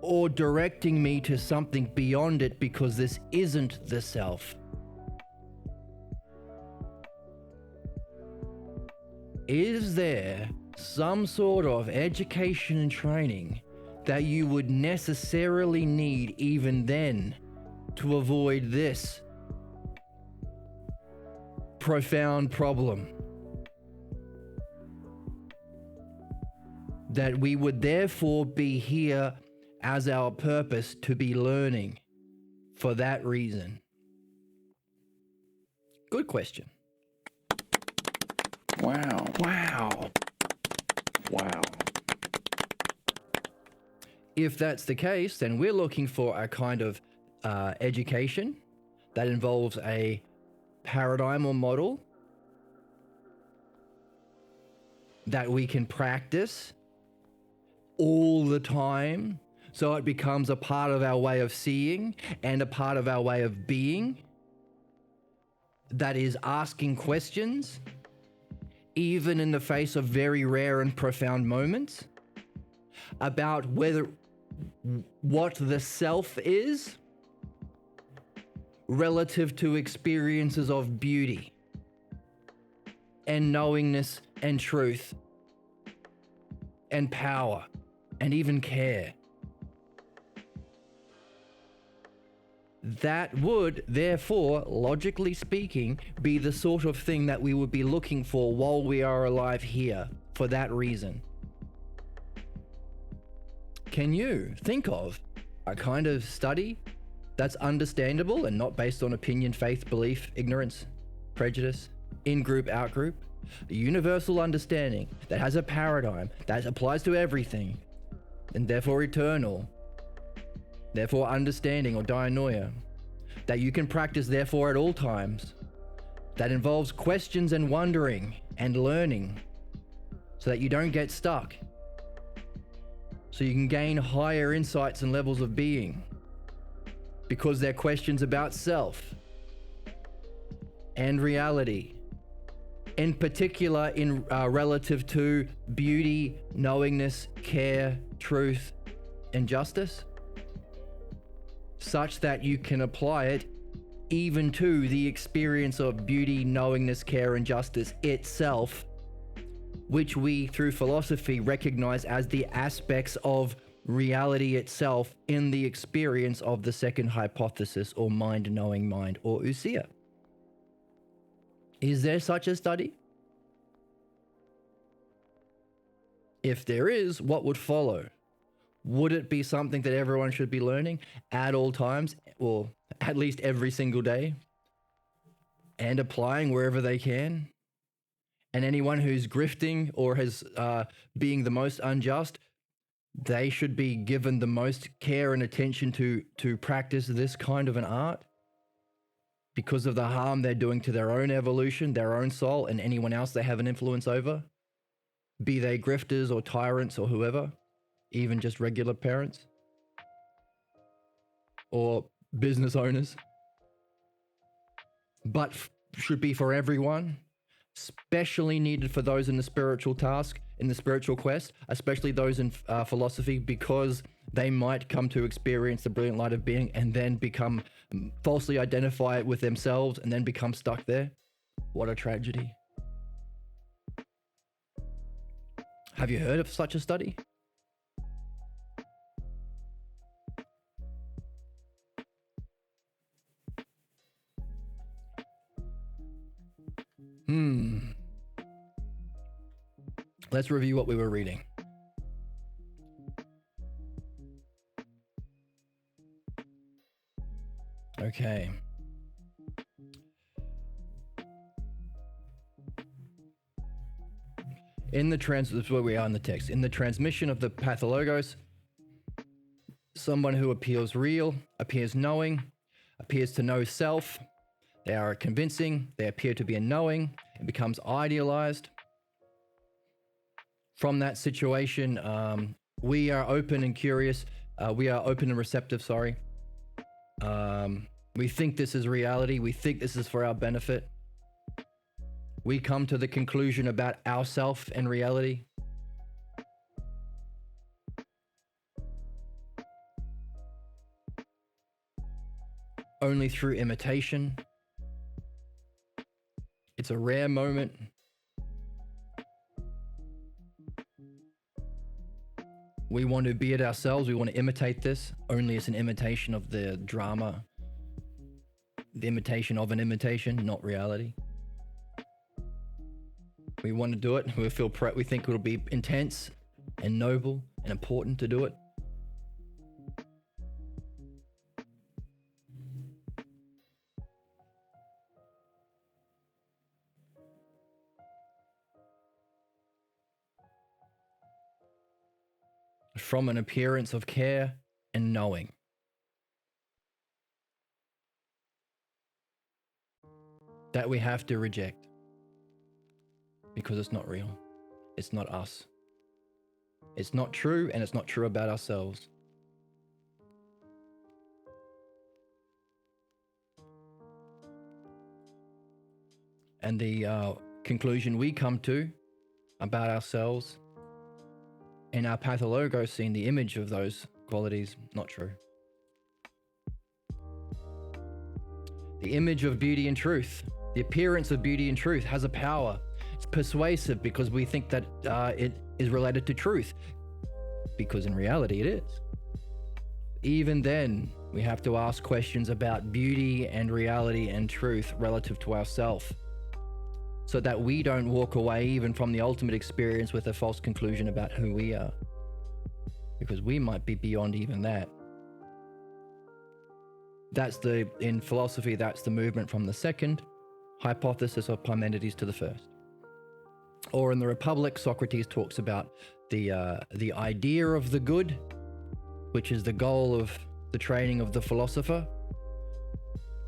or directing me to something beyond it because this isn't the self. Is there some sort of education and training that you would necessarily need even then to avoid this profound problem? That we would therefore be here as our purpose to be learning for that reason? Good question.
Wow.
If that's the case, then we're looking for a kind of education that involves a paradigm or model that we can practice all the time, so it becomes a part of our way of seeing and a part of our way of being, that is asking questions, even in the face of very rare and profound moments, about what the self is relative to experiences of beauty and knowingness and truth and power and even care. That would, therefore, logically speaking, be the sort of thing that we would be looking for while we are alive here, for that reason. Can you think of a kind of study that's understandable and not based on opinion, faith, belief, ignorance, prejudice, in-group, out-group? A universal understanding that has a paradigm that applies to everything, and therefore eternal, therefore understanding or dianoia, that you can practice therefore at all times, that involves questions and wondering and learning so that you don't get stuck, so you can gain higher insights and levels of being, because they're questions about self and reality, in particular in relative to beauty, knowingness, care, truth, and justice, such that you can apply it even to the experience of beauty, knowingness, care, and justice itself, which we, through philosophy, recognize as the aspects of reality itself in the experience of the second hypothesis, or mind-knowing mind, or ousia. Is there such a study? If there is, what would follow? Would it be something that everyone should be learning at all times, or at least every single day, and applying wherever they can? And anyone who's grifting or has being the most unjust, they should be given the most care and attention to practice this kind of an art, because of the harm they're doing to their own evolution, their own soul, and anyone else they have an influence over, be they grifters or tyrants or whoever, even just regular parents or business owners. But should be for everyone, especially needed for those in the spiritual task, in the spiritual quest, especially those in philosophy, because they might come to experience the brilliant light of being and then become falsely identify it with themselves and then become stuck there. What a tragedy. Have you heard of such a study? Let's review what we were reading. Okay. This is where we are in the text. In the transmission of the Pathologos, someone who appears real, appears knowing, appears to know self. They are convincing, they appear to be a knowing, it becomes idealized. From that situation, we are open and curious. We are open and receptive, sorry. We think this is reality. We think this is for our benefit. We come to the conclusion about ourself and reality. Only through imitation. It's a rare moment. We want to be it ourselves. We want to imitate this. Only it's an imitation of the drama. The imitation of an imitation, not reality. We want to do it. We think it'll be intense and noble and important to do it. from an appearance of care and knowing. That we have to reject because it's not real. It's not us. It's not true, and it's not true about ourselves. And the conclusion we come to about ourselves in our Pathologos, seeing the image of those qualities, not true. The image of beauty and truth, the appearance of beauty and truth has a power. It's persuasive because we think that it is related to truth, because in reality it is. Even then, we have to ask questions about beauty and reality and truth relative to ourselves, so that we don't walk away even from the ultimate experience with a false conclusion about who we are, because we might be beyond even that. In philosophy, that's the movement from the second hypothesis of Parmenides to the first. Or in the Republic, Socrates talks about the idea of the good, which is the goal of the training of the philosopher.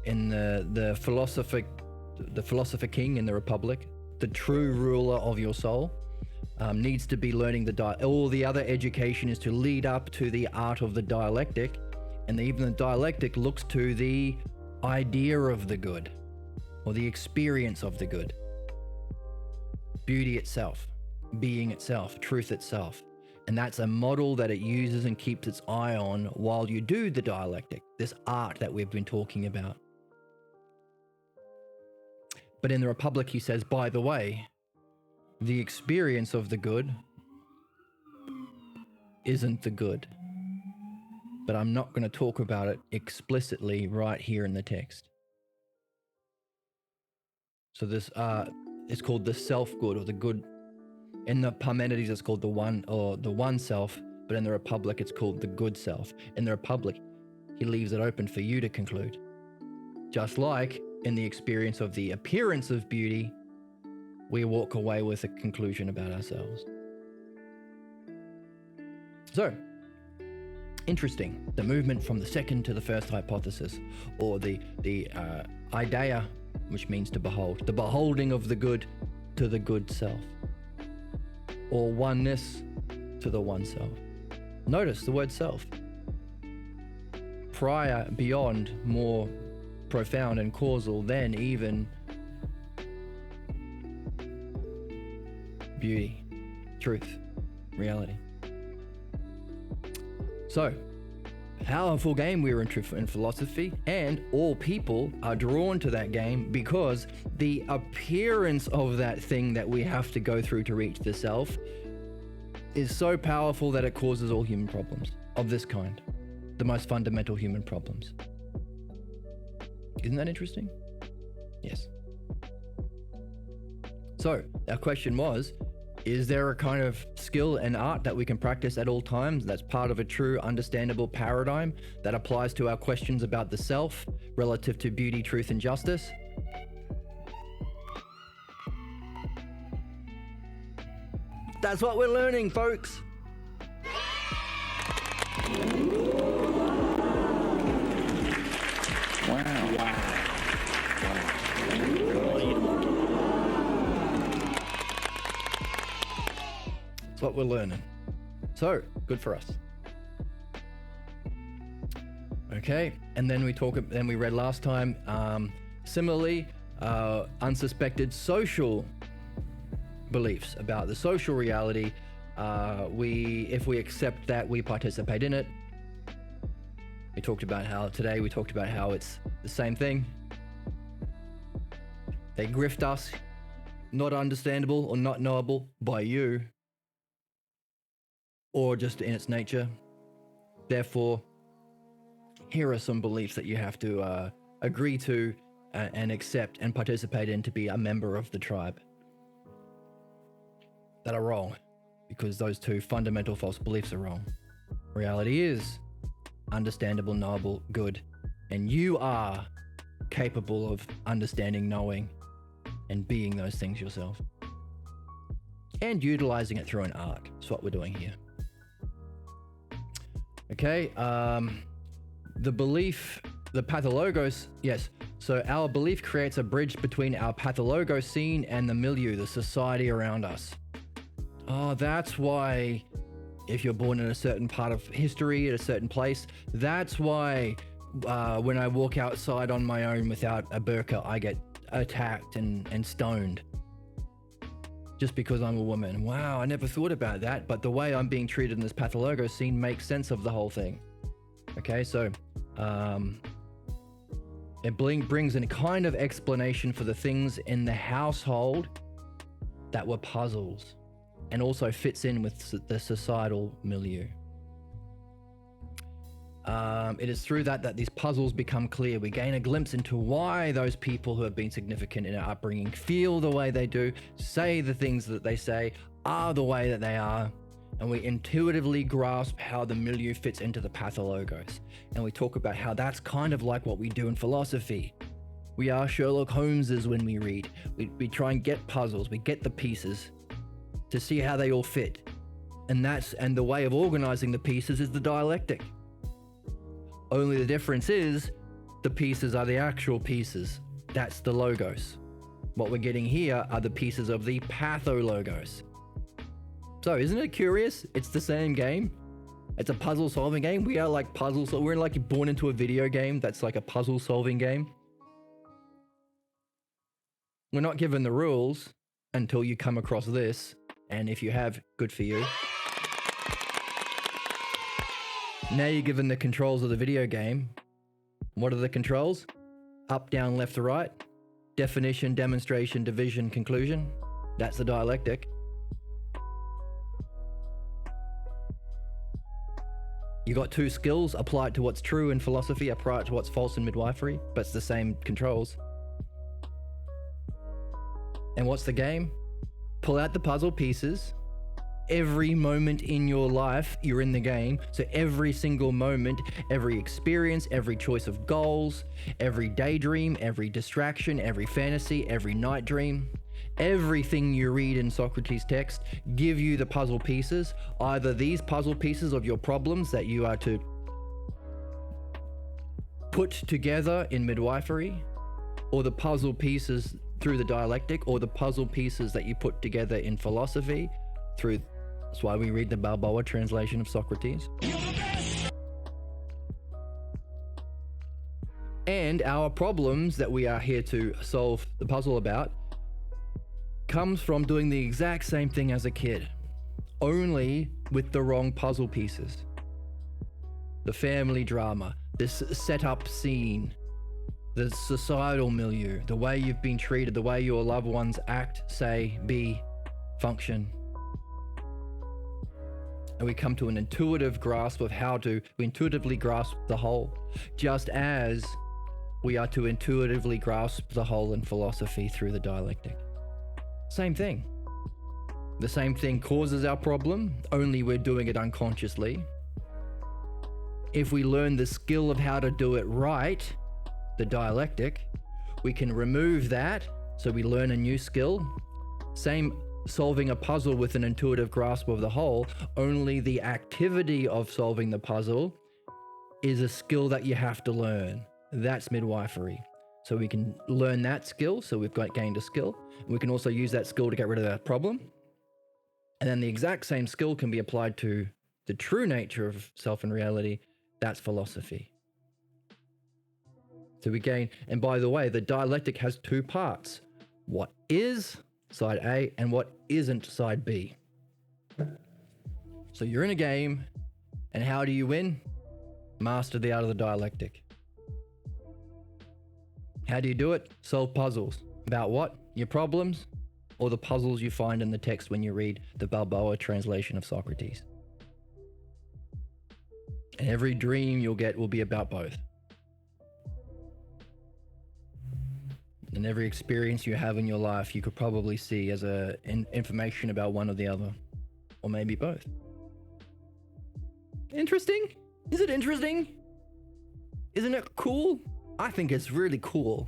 In the philosopher king in the Republic, the true ruler of your soul, needs to be learning all the other education is to lead up to the art of the dialectic, and even the dialectic looks to the idea of the good, or the experience of the good. Beauty itself, being itself, truth itself. And that's a model that it uses and keeps its eye on while you do the dialectic, this art that we've been talking about. But in the Republic, he says, by the way, the experience of the good isn't the good. But I'm not going to talk about it explicitly right here in the text. So this is called the self-good, or the good. In the Parmenides, it's called the one self, but in the Republic, it's called the good self. In the Republic, he leaves it open for you to conclude. Just like in the experience of the appearance of beauty, we walk away with a conclusion about ourselves. So, interesting, the movement from the second to the first hypothesis, or the idea, which means to behold, the beholding of the good to the good self, or oneness to the one self. Notice the word self. Prior, beyond, more profound and causal than even beauty, truth, reality. So, powerful game we're in philosophy, and all people are drawn to that game because the appearance of that thing that we have to go through to reach the self is so powerful that it causes all human problems of this kind, the most fundamental human problems. Isn't that interesting? Yes. So, our question was, is there a kind of skill and art that we can practice at all times that's part of a true understandable paradigm that applies to our questions about the self relative to beauty, truth, and justice? That's what we're learning, folks. That's what we're learning. So, good for us. Okay, and then we read last time, similarly, unsuspected social beliefs about the social reality. If we accept that, we participate in it. We talked about how it's the same thing. They grift us, not understandable or not knowable by you, or just in its nature. Therefore, here are some beliefs that you have to agree to and accept and participate in to be a member of the tribe, that are wrong, because those two fundamental false beliefs are wrong. Reality is understandable, knowable, good, and you are capable of understanding, knowing, and being those things yourself, and utilizing it through an art. That's what we're doing here. Okay, the belief, the pathologos, yes. So our belief creates a bridge between our pathologos scene and the milieu, the society around us. Oh, that's why if you're born in a certain part of history at a certain place, that's why when I walk outside on my own without a burqa, I get attacked and stoned. Just because I'm a woman. Wow, I never thought about that, but the way I'm being treated in this pathologos scene makes sense of the whole thing. Okay, so it brings in a kind of explanation for the things in the household that were puzzles, and also fits in with the societal milieu. It is through that these puzzles become clear. We gain a glimpse into why those people who have been significant in our upbringing feel the way they do, say the things that they say, are the way that they are, and we intuitively grasp how the milieu fits into the pathologos. And we talk about how that's kind of like what we do in philosophy. We are Sherlock Holmeses when we read. We try and get puzzles, we get the pieces to see how they all fit. And the way of organizing the pieces is the dialectic. Only the difference is the pieces are the actual pieces. That's the logos. What we're getting here are the pieces of the pathologos. So isn't it curious? It's the same game. It's a puzzle solving game. We are like puzzles. So we're like born into a video game that's like a puzzle solving game. We're not given the rules until you come across this. And if you have, good for you. Now you're given the controls of the video game. What are the controls? Up, down, left to right. Definition, demonstration, division, conclusion. That's the dialectic. You got two skills, apply it to what's true in philosophy, apply it to what's false in midwifery, but it's the same controls. And what's the game? Pull out the puzzle pieces. Every moment in your life, you're in the game. So every single moment, every experience, every choice of goals, every daydream, every distraction, every fantasy, every night dream, everything you read in Socrates' text give you the puzzle pieces. Either these puzzle pieces of your problems that you are to put together in midwifery, or the puzzle pieces through the dialectic, or the puzzle pieces that you put together in philosophy through. That's why we read the Balboa translation of Socrates. And our problems that we are here to solve the puzzle about comes from doing the exact same thing as a kid, only with the wrong puzzle pieces. The family drama, this setup scene, the societal milieu, the way you've been treated, the way your loved ones act, say, be, function. And we come to an intuitive grasp of we intuitively grasp the whole, just as we are to intuitively grasp the whole in philosophy through the dialectic. Same thing. The same thing causes our problem, only we're doing it unconsciously. If we learn the skill of how to do it right, the dialectic, we can remove that, so we learn a new skill. Same solving a puzzle with an intuitive grasp of the whole, only the activity of solving the puzzle is a skill that you have to learn. That's midwifery. So we can learn that skill, so we've gained a skill. We can also use that skill to get rid of that problem. And then the exact same skill can be applied to the true nature of self and reality. That's philosophy. So we gain, and by the way, the dialectic has two parts. What is side A and what isn't side B. So you're in a game, and how do you win? Master the art of the dialectic. How do you do it? Solve puzzles. About what? Your problems, or the puzzles you find in the text when you read the Balboa translation of Socrates. And every dream you'll get will be about both. And every experience you have in your life, you could probably see as information about one or the other, or maybe both. Interesting? Is it interesting? Isn't it cool? I think it's really cool.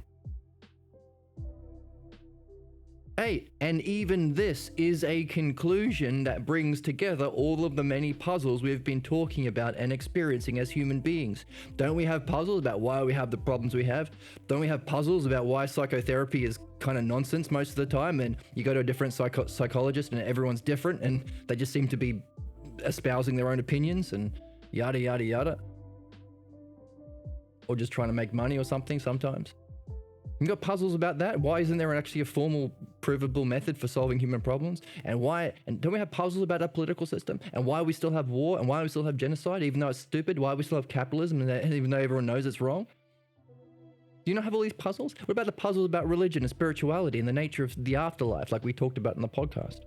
Hey, and even this is a conclusion that brings together all of the many puzzles we've been talking about and experiencing as human beings. Don't we have puzzles about why we have the problems we have? Don't we have puzzles about why psychotherapy is kind of nonsense most of the time, and you go to a different psychologist and everyone's different and they just seem to be espousing their own opinions and yada yada yada, or just trying to make money or something sometimes? You got puzzles about that? Why isn't there actually a formal, provable method for solving human problems? And don't we have puzzles about our political system? And why we still have war? And why we still have genocide, even though it's stupid? Why we still have capitalism, and even though everyone knows it's wrong? Do you not have all these puzzles? What about the puzzles about religion and spirituality and the nature of the afterlife, like we talked about in the podcast?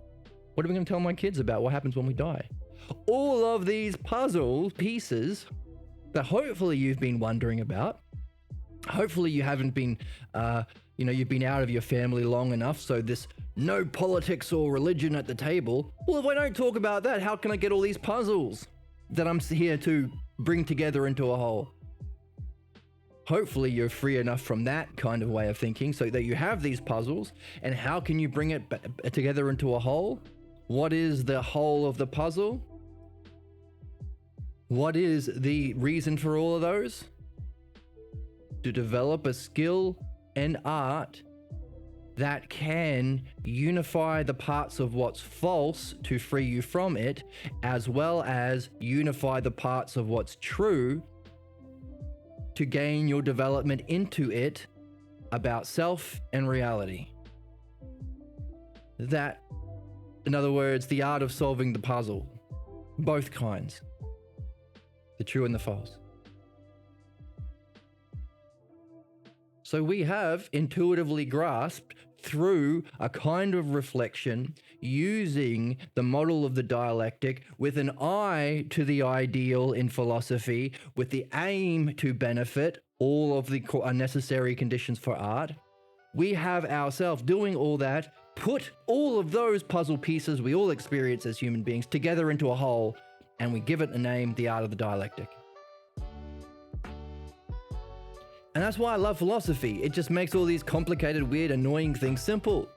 What are we going to tell my kids about what happens when we die? All of these puzzle pieces that hopefully you've been wondering about. Hopefully you haven't been, you've been out of your family long enough, so this no politics or religion at the table. Well, if I don't talk about that, how can I get all these puzzles that I'm here to bring together into a whole? Hopefully you're free enough from that kind of way of thinking so that you have these puzzles, and how can you bring it together into a whole? What is the whole of the puzzle? What is the reason for all of those? To develop a skill and art that can unify the parts of what's false to free you from it, as well as unify the parts of what's true to gain your development into it about self and reality. That, in other words, the art of solving the puzzle, both kinds, the true and the false. So we have intuitively grasped through a kind of reflection using the model of the dialectic with an eye to the ideal in philosophy, with the aim to benefit all of the necessary conditions for art. We have ourselves doing all that, put all of those puzzle pieces we all experience as human beings together into a whole, and we give it a name, the art of the dialectic. And that's why I love philosophy. It just makes all these complicated, weird, annoying things simple.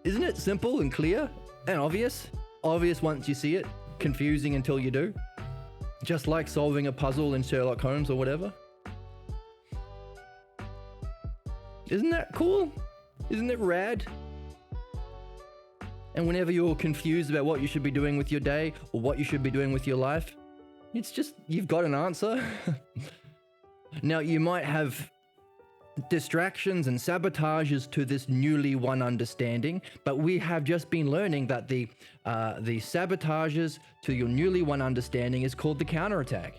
Isn't it simple and clear and obvious? Obvious once you see it, confusing until you do. Just like solving a puzzle in Sherlock Holmes or whatever. Isn't that cool? Isn't it rad? And whenever you're confused about what you should be doing with your day or what you should be doing with your life, it's just, you've got an answer. Now, you might have distractions and sabotages to this newly won understanding, but we have just been learning that the sabotages to your newly won understanding is called the counterattack.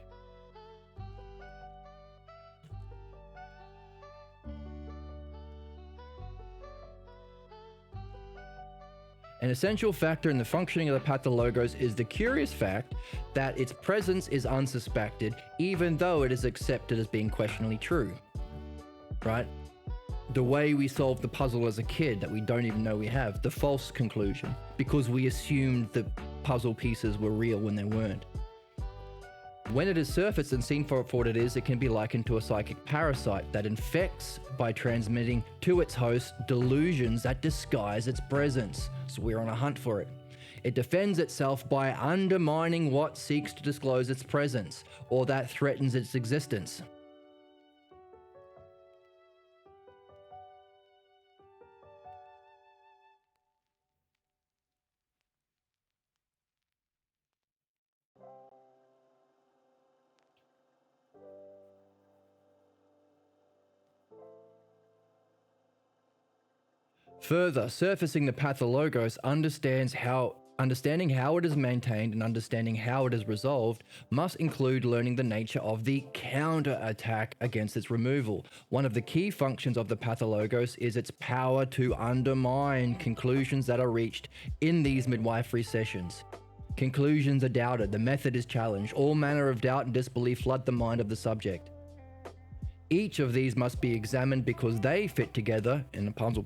An essential factor in the functioning of the Pathologos is the curious fact that its presence is unsuspected, even though it is accepted as being questionably true. Right? The way we solve the puzzle as a kid that we don't even know we have, the false conclusion, because we assumed the puzzle pieces were real when they weren't. When it is surfaced and seen for what it is, it can be likened to a psychic parasite that infects by transmitting to its host delusions that disguise its presence. So we're on a hunt for it. It defends itself by undermining what seeks to disclose its presence or that threatens its existence. Further, surfacing the Pathologos understanding how it is maintained and understanding how it is resolved must include learning the nature of the counter-attack against its removal. One of the key functions of the Pathologos is its power to undermine conclusions that are reached in these midwifery sessions. Conclusions are doubted, the method is challenged, all manner of doubt and disbelief flood the mind of the subject. Each of these must be examined because they fit together in a puzzle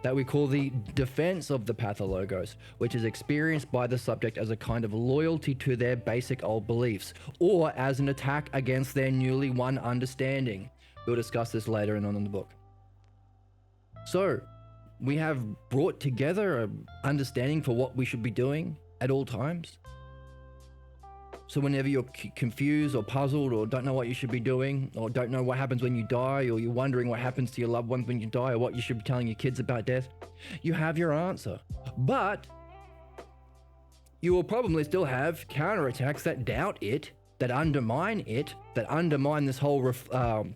that we call the defense of the Pathologos, which is experienced by the subject as a kind of loyalty to their basic old beliefs, or as an attack against their newly won understanding. We'll discuss this later and on in the book. So, we have brought together an understanding for what we should be doing at all times. So whenever you're confused or puzzled or don't know what you should be doing, or don't know what happens when you die, or you're wondering what happens to your loved ones when you die, or what you should be telling your kids about death, you have your answer. But you will probably still have counterattacks that doubt it, that undermine this whole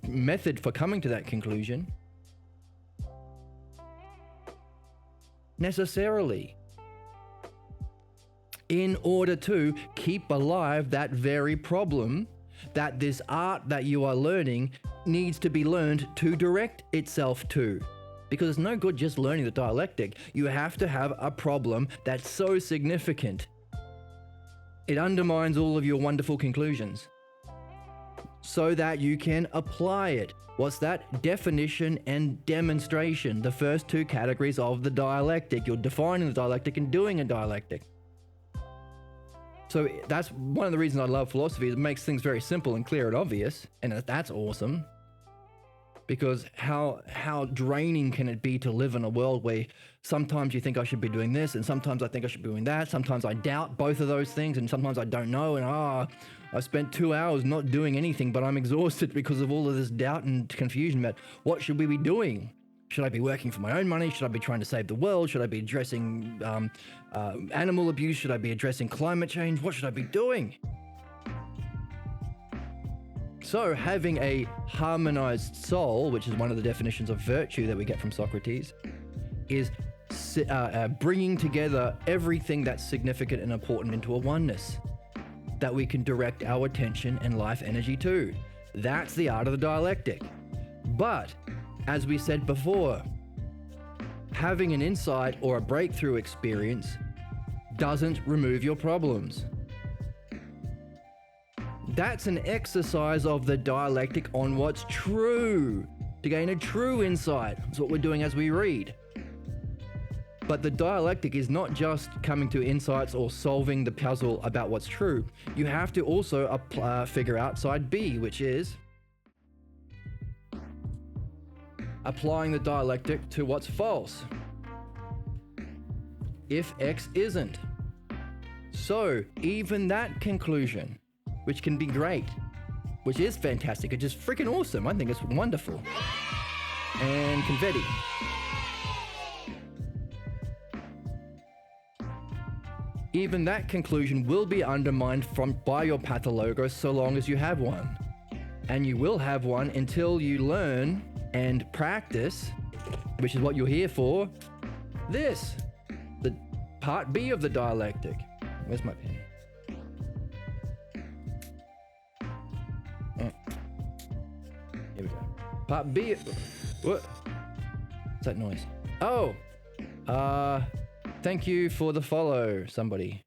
method for coming to that conclusion. Necessarily. In order to keep alive that very problem that this art that you are learning needs to be learned to direct itself to. Because it's no good just learning the dialectic. You have to have a problem that's so significant. It undermines all of your wonderful conclusions so that you can apply it. What's that? Definition and demonstration, the first two categories of the dialectic. You're defining the dialectic and doing a dialectic. So that's one of the reasons I love philosophy. It makes things very simple and clear and obvious, and that's awesome. Because how draining can it be to live in a world where sometimes you think I should be doing this, and sometimes I think I should be doing that. Sometimes I doubt both of those things, and sometimes I don't know, and I spent 2 hours not doing anything, but I'm exhausted because of all of this doubt and confusion about what should we be doing. Should I be working for my own money? Should I be trying to save the world? Should I be addressing animal abuse? Should I be addressing climate change? What should I be doing? So having a harmonized soul, which is one of the definitions of virtue that we get from Socrates, is bringing together everything that's significant and important into a oneness that we can direct our attention and life energy to. That's the art of the dialectic. But as we said before, having an insight or a breakthrough experience doesn't remove your problems. That's an exercise of the dialectic on what's true, to gain a true insight. That's what we're doing as we read. But the dialectic is not just coming to insights or solving the puzzle about what's true. You have to also figure out side B, which is applying the dialectic to what's false. If X isn't. So even that conclusion, which can be great, which is fantastic, it's just freaking awesome. I think it's wonderful. And confetti. Even that conclusion will be undermined by your pathologos so long as you have one. And you will have one until you learn and practice, which is what you're here for, this, the part B of the dialectic. Where's my pen? Oh. Here we go. Part B. What? What's that noise? Oh! Thank you for the follow, somebody.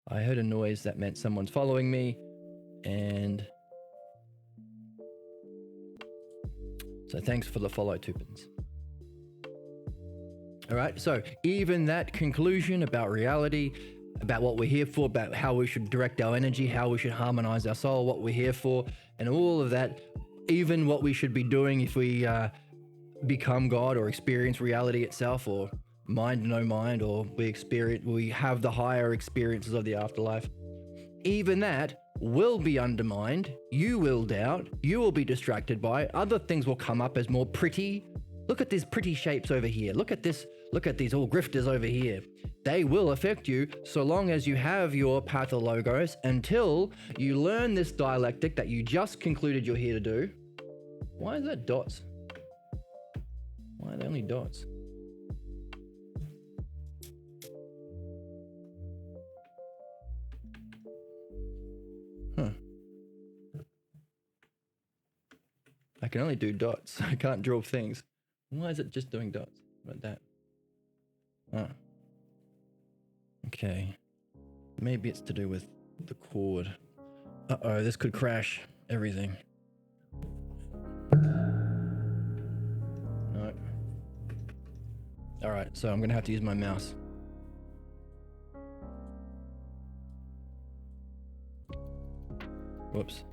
I heard a noise that meant someone's following me, and so thanks for the follow, Tupins. All right, so even that conclusion about reality, about what we're here for, about how we should direct our energy, how we should harmonize our soul, what we're here for, and all of that, even what we should be doing if we become God or experience reality itself, or mind no mind, or we have the higher experiences of the afterlife, even that will be undermined. You will doubt, you will be distracted by, other things will come up as more pretty. Look at these pretty shapes over here. Look at these all grifters over here. They will affect you so long as you have your pathologos, until you learn this dialectic that you just concluded you're here to do. Why is that dots? Why are they only dots? Huh. I can only do dots. I can't draw things. Why is it just doing dots? Like that. Oh. Okay. Maybe it's to do with the cord. Uh-oh, this could crash everything. No. Alright, so I'm gonna have to use my mouse. Whoops.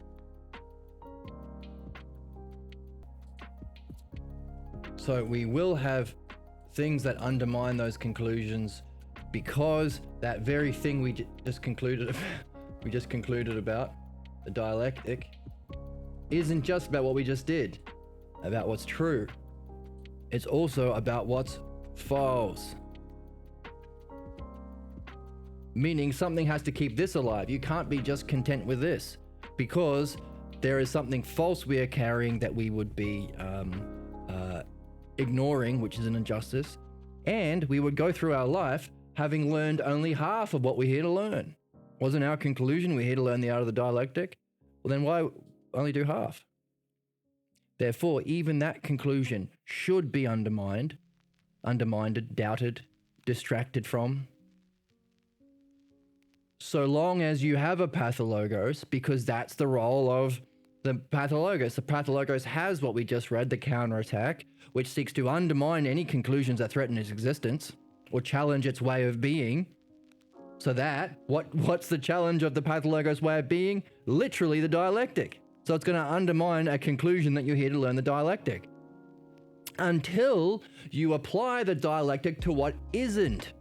So we will have things that undermine those conclusions, because that very thing we just concluded about, the dialectic, isn't just about what we just did, about what's true. It's also about what's false. Meaning something has to keep this alive. You can't be just content with this, because there is something false we are carrying that we would be ignoring, which is an injustice, and we would go through our life having learned only half of what we're here to learn. Wasn't our conclusion we're here to learn the art of the dialectic? Well, then why only do half? Therefore, even that conclusion should be undermined, doubted, distracted from, so long as you have a pathologos, because that's the role of the pathologos. The pathologos has what we just read, the counterattack, which seeks to undermine any conclusions that threaten its existence or challenge its way of being. So that, what's the challenge of the pathologos' way of being? Literally the dialectic. So it's going to undermine a conclusion that you're here to learn the dialectic, until you apply the dialectic to what isn't.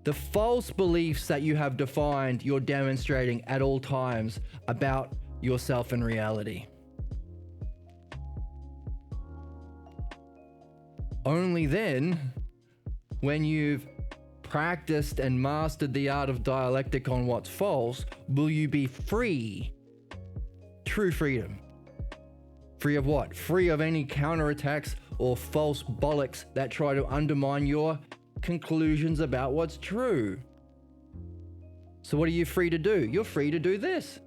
The false beliefs that you have defined, you're demonstrating at all times about yourself and reality. Only then, when you've practiced and mastered the art of dialectic on what's false, will you be free. True freedom. Free of what? Free of any counterattacks or false bollocks that try to undermine your conclusions about what's true. So what are you free to do? You're free to do this.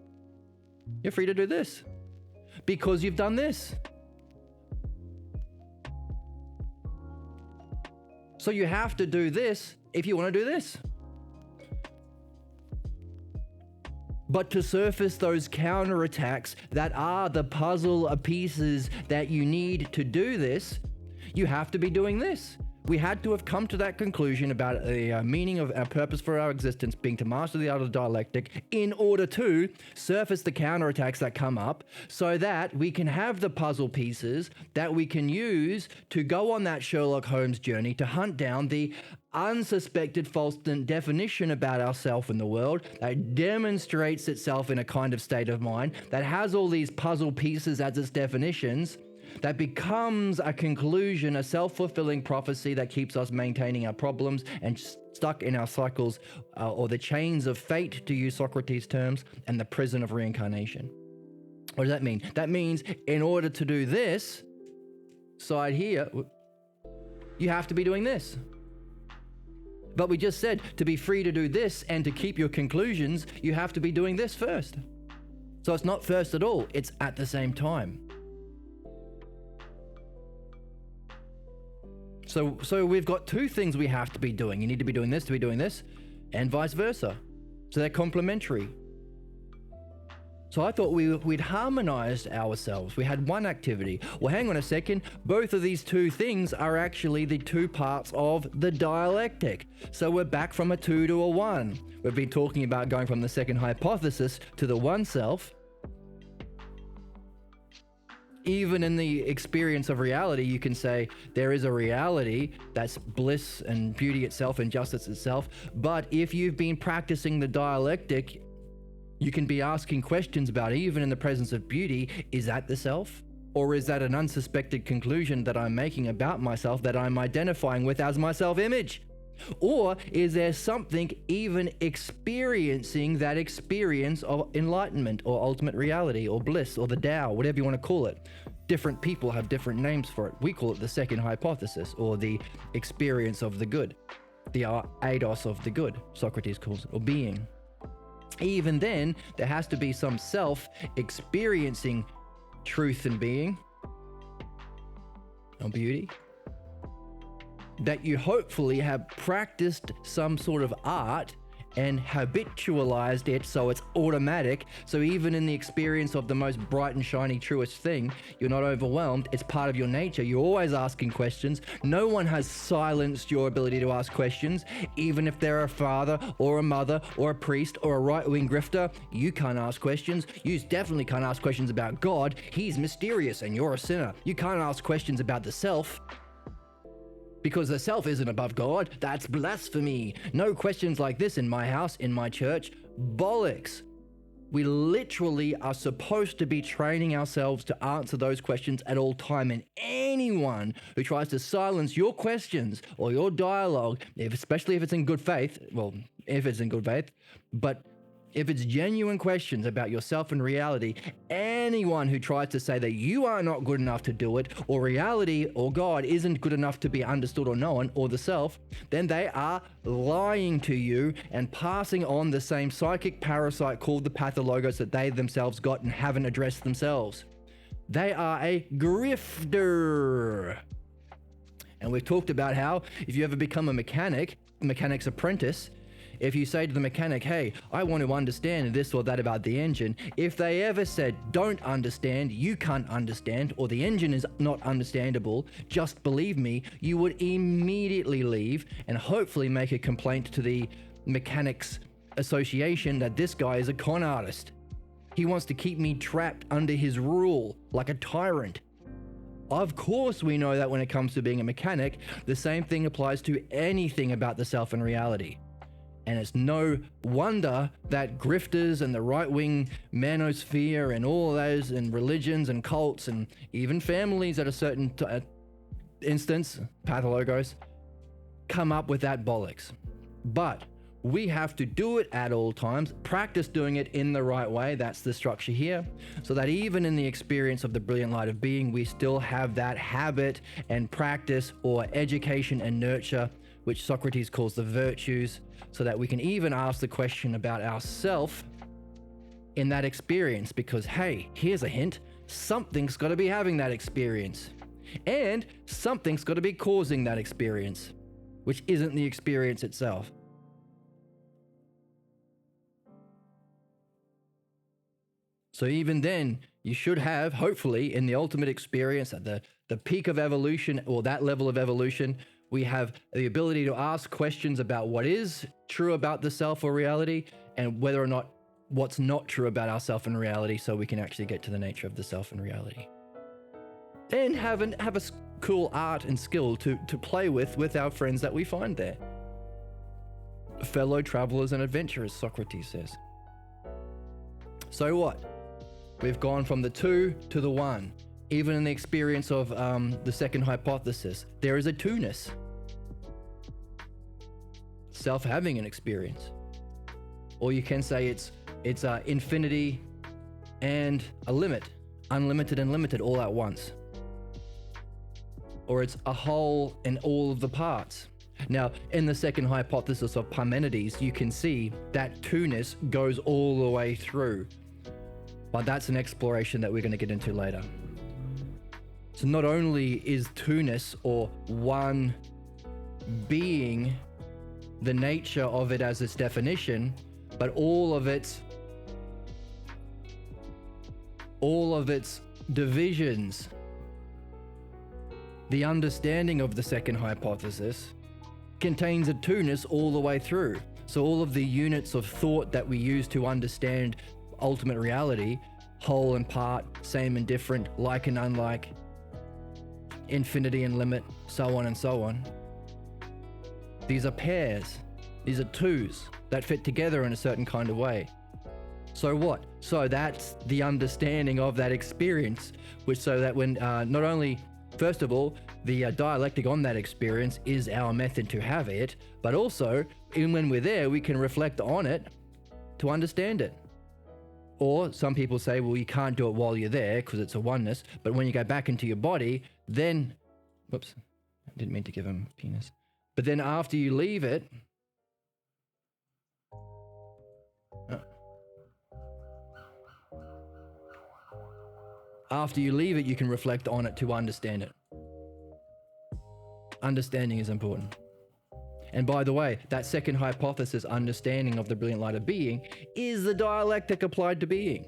You're free to do this because you've done this. So you have to do this if you want to do this. But to surface those counterattacks that are the puzzle pieces that you need to do this, you have to be doing this. We had to have come to that conclusion about the meaning of our purpose for our existence being to master the art of dialectic in order to surface the counterattacks that come up, so that we can have the puzzle pieces that we can use to go on that Sherlock Holmes journey to hunt down the unsuspected false definition about ourselves in the world that demonstrates itself in a kind of state of mind that has all these puzzle pieces as its definitions, that becomes a conclusion, a self-fulfilling prophecy that keeps us maintaining our problems and stuck in our cycles or the chains of fate, to use Socrates' terms, and the prison of reincarnation. What does that mean? That means in order to do this side here, you have to be doing this. But we just said to be free to do this and to keep your conclusions, you have to be doing this first. So it's not first at all, it's at the same time. So we've got two things we have to be doing. You need to be doing this to be doing this, and vice versa. So they're complementary. So I thought we'd harmonized ourselves. We had one activity. Well, hang on a second. Both of these two things are actually the two parts of the dialectic. So we're back from a 2 to a 1. We've been talking about going from the second hypothesis to the one self. Even in the experience of reality, you can say there is a reality that's bliss and beauty itself and justice itself. But if you've been practicing the dialectic, you can be asking questions about, even in the presence of beauty, is that the self? Or is that an unsuspected conclusion that I'm making about myself that I'm identifying with as my self-image? Or is there something even experiencing that experience of enlightenment or ultimate reality or bliss or the Tao, whatever you want to call it? Different people have different names for it. We call it the second hypothesis, or the experience of the good, the eidos of the good, Socrates calls it, or being. Even then, there has to be some self experiencing truth and being, or beauty, that you hopefully have practiced some sort of art and habitualized it so it's automatic. So even in the experience of the most bright and shiny, truest thing, you're not overwhelmed. It's part of your nature. You're always asking questions. No one has silenced your ability to ask questions. Even if they're a father or a mother or a priest or a right-wing grifter, you can't ask questions. You definitely can't ask questions about God. He's mysterious and you're a sinner. You can't ask questions about the self. because the self isn't above God. That's blasphemy. No questions like this in my house, in my church. Bollocks. We literally are supposed to be training ourselves to answer those questions at all time. And anyone who tries to silence your questions or your dialogue, especially if it's in good faith, but if it's genuine questions about yourself and reality, anyone who tries to say that you are not good enough to do it, or reality or God isn't good enough to be understood or known, or the self, then they are lying to you and passing on the same psychic parasite called the Pathologos that they themselves got and haven't addressed themselves. They are a grifter. And we've talked about how if you ever become a mechanic's apprentice, if you say to the mechanic, hey, I want to understand this or that about the engine, if they ever said, don't understand, you can't understand, or the engine is not understandable, just believe me, you would immediately leave and hopefully make a complaint to the Mechanics Association that this guy is a con artist. He wants to keep me trapped under his rule like a tyrant. Of course, we know that when it comes to being a mechanic, the same thing applies to anything about the self and reality. And it's no wonder that grifters and the right-wing manosphere and all those and religions and cults and even families at a certain instance, Pathologos, come up with that bollocks. But we have to do it at all times, practice doing it in the right way. That's the structure here. So that even in the experience of the brilliant light of being, we still have that habit and practice or education and nurture, which Socrates calls the virtues, so that we can even ask the question about ourself in that experience. Because, hey, here's a hint, something's got to be having that experience. And something's got to be causing that experience, which isn't the experience itself. So even then, you should have, hopefully, in the ultimate experience, at the peak of evolution, or that level of evolution, we have the ability to ask questions about what is true about the self or reality, and whether or not what's not true about our self and reality, so we can actually get to the nature of the self and reality. And have a cool art and skill to play with our friends that we find there. Fellow travelers and adventurers, Socrates says. So what? We've gone from the two to the one. Even in the experience of the second hypothesis, there is a two-ness. Self having an experience. Or you can say it's infinity and a limit, unlimited and limited all at once. Or it's a whole and all of the parts. Now, in the second hypothesis of Parmenides, you can see that two-ness goes all the way through. But that's an exploration that we're going to get into later. So not only is two-ness or one being the nature of it as its definition, but all of its divisions, the understanding of the second hypothesis contains a two-ness all the way through. So all of the units of thought that we use to understand ultimate reality, whole and part, same and different, like and unlike, infinity and limit, so on and so on. These are pairs. These are twos that fit together in a certain kind of way. So what? So that's the understanding of that experience, which so that when not only, first of all, the dialectic on that experience is our method to have it, but also, even when we're there, we can reflect on it to understand it. Or some people say, well, you can't do it while you're there because it's a oneness, but when you go back into your body, then, whoops, I didn't mean to give him penis. But then after you leave it, you can reflect on it to understand it. Understanding is important. And by the way, that second hypothesis, understanding of the brilliant light of being, is the dialectic applied to being.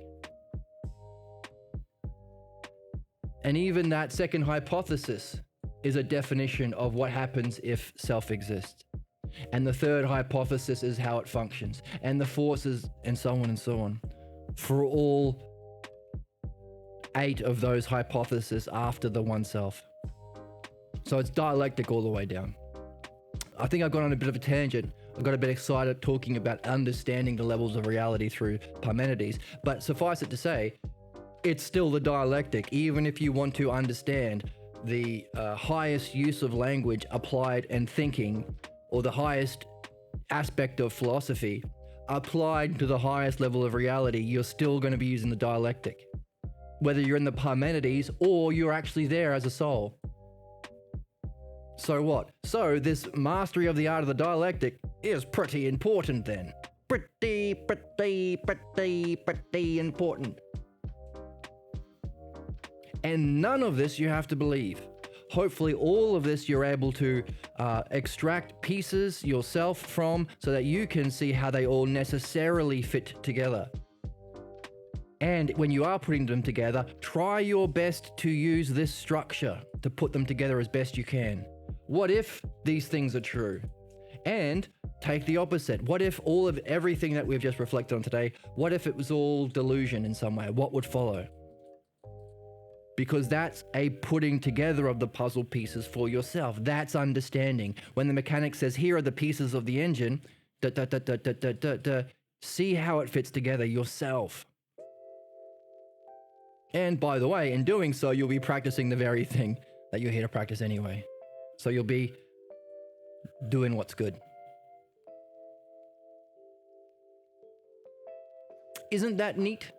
And even that second hypothesis is a definition of what happens if self exists. And the third hypothesis is how it functions, and the forces, and so on and so on. For all 8 of those hypotheses after the one self. So it's dialectic all the way down. I think I've gone on a bit of a tangent. I got a bit excited talking about understanding the levels of reality through Parmenides, but suffice it to say, it's still the dialectic. Even if you want to understand the highest use of language applied and thinking, or the highest aspect of philosophy applied to the highest level of reality, you're still going to be using the dialectic, whether you're in the Parmenides or you're actually there as a soul. So what? So this mastery of the art of the dialectic is pretty important then. Pretty important. And none of this you have to believe. Hopefully all of this you're able to extract pieces yourself from, so that you can see how they all necessarily fit together. And when you are putting them together, try your best to use this structure to put them together as best you can. What if these things are true? And take the opposite. What if all of everything that we've just reflected on today, what if it was all delusion in some way? What would follow? Because that's a putting together of the puzzle pieces for yourself. That's understanding. When the mechanic says, here are the pieces of the engine, see how it fits together yourself. And by the way, in doing so, you'll be practicing the very thing that you're here to practice anyway. So you'll be doing what's good. Isn't that neat?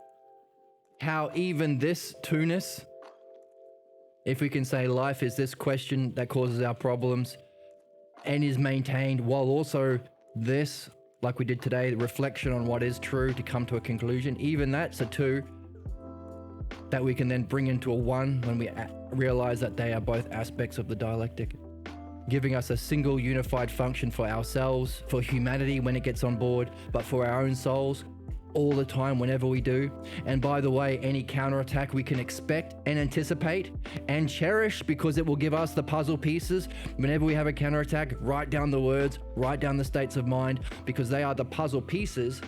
How even this two-ness, if we can say life is this question that causes our problems and is maintained, while also this, like we did today, the reflection on what is true to come to a conclusion, even that's a two that we can then bring into a one when we realize that they are both aspects of the dialectic, giving us a single unified function for ourselves, for humanity when it gets on board, but for our own souls all the time whenever we do. And by the way, any counterattack we can expect and anticipate and cherish, because it will give us the puzzle pieces. Whenever we have a counterattack, write down the words, write down the states of mind, because they are the puzzle pieces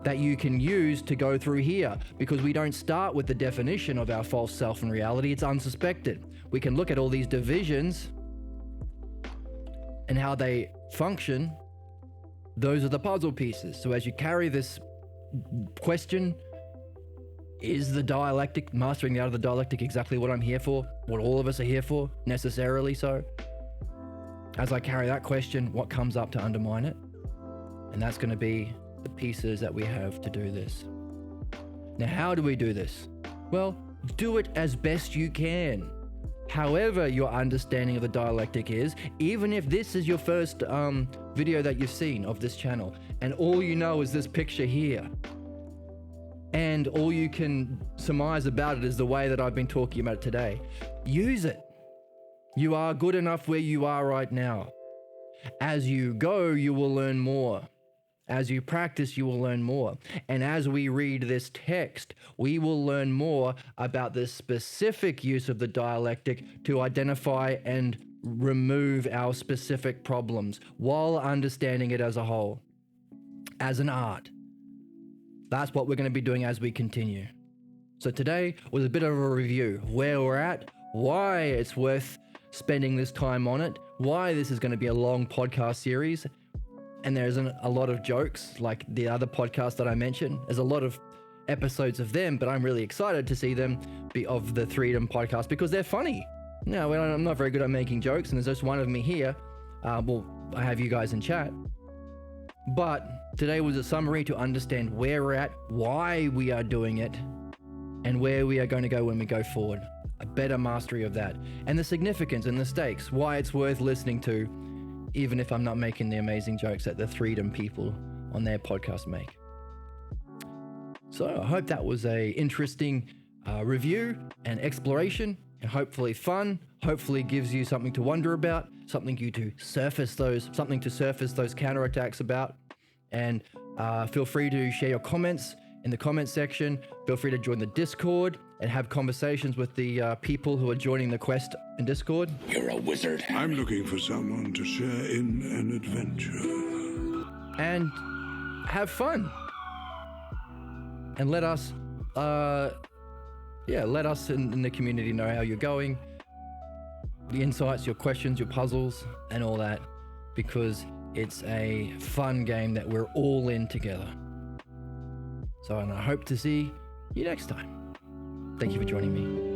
that you can use to go through here. Because we don't start with the definition of our false self and reality, it's unsuspected. We can look at all these divisions and how they function. Those are the puzzle pieces. So as you carry this question, is the dialectic, mastering the art of the dialectic, exactly what I'm here for? What all of us are here for? Necessarily so. As I carry that question, what comes up to undermine it? And that's going to be the pieces that we have to do this. Now, how do we do this? Well, do it as best you can. However your understanding of the dialectic is, even if this is your first video that you've seen of this channel, and all you know is this picture here, and all you can surmise about it is the way that I've been talking about it today, use it. You are good enough where you are right now. As you go, you will learn more. As you practice, you will learn more. And as we read this text, we will learn more about the specific use of the dialectic to identify and remove our specific problems while understanding it as a whole, as an art. That's what we're going to be doing as we continue. So today was a bit of a review, where we're at, why it's worth spending this time on it, why this is going to be a long podcast series. And there isn't a lot of jokes like the other podcasts that I mentioned. There's a lot of episodes of them, but I'm really excited to see them be of the Freedom podcast because they're funny. No, I'm not very good at making jokes, and there's just one of me here. Well, I have you guys in chat. But today was a summary to understand where we're at, why we are doing it, and where we are going to go when we go forward. A better mastery of that. And the significance and the stakes, why it's worth listening to, even if I'm not making the amazing jokes that the Freedom people on their podcast make. So I hope that was a interesting review and exploration, and hopefully fun, hopefully gives you something to wonder about, something to surface those counterattacks about. And feel free to share your comments in the comment section. Feel free to join the Discord and have conversations with the people who are joining the quest in Discord.
You're a wizard.
I'm looking for someone to share in an adventure.
And have fun. And let us in the community know how you're going. insights, your questions, your puzzles, and all that, because it's a fun game that we're all in together. So, and I hope to see you next time. Thank you for joining me.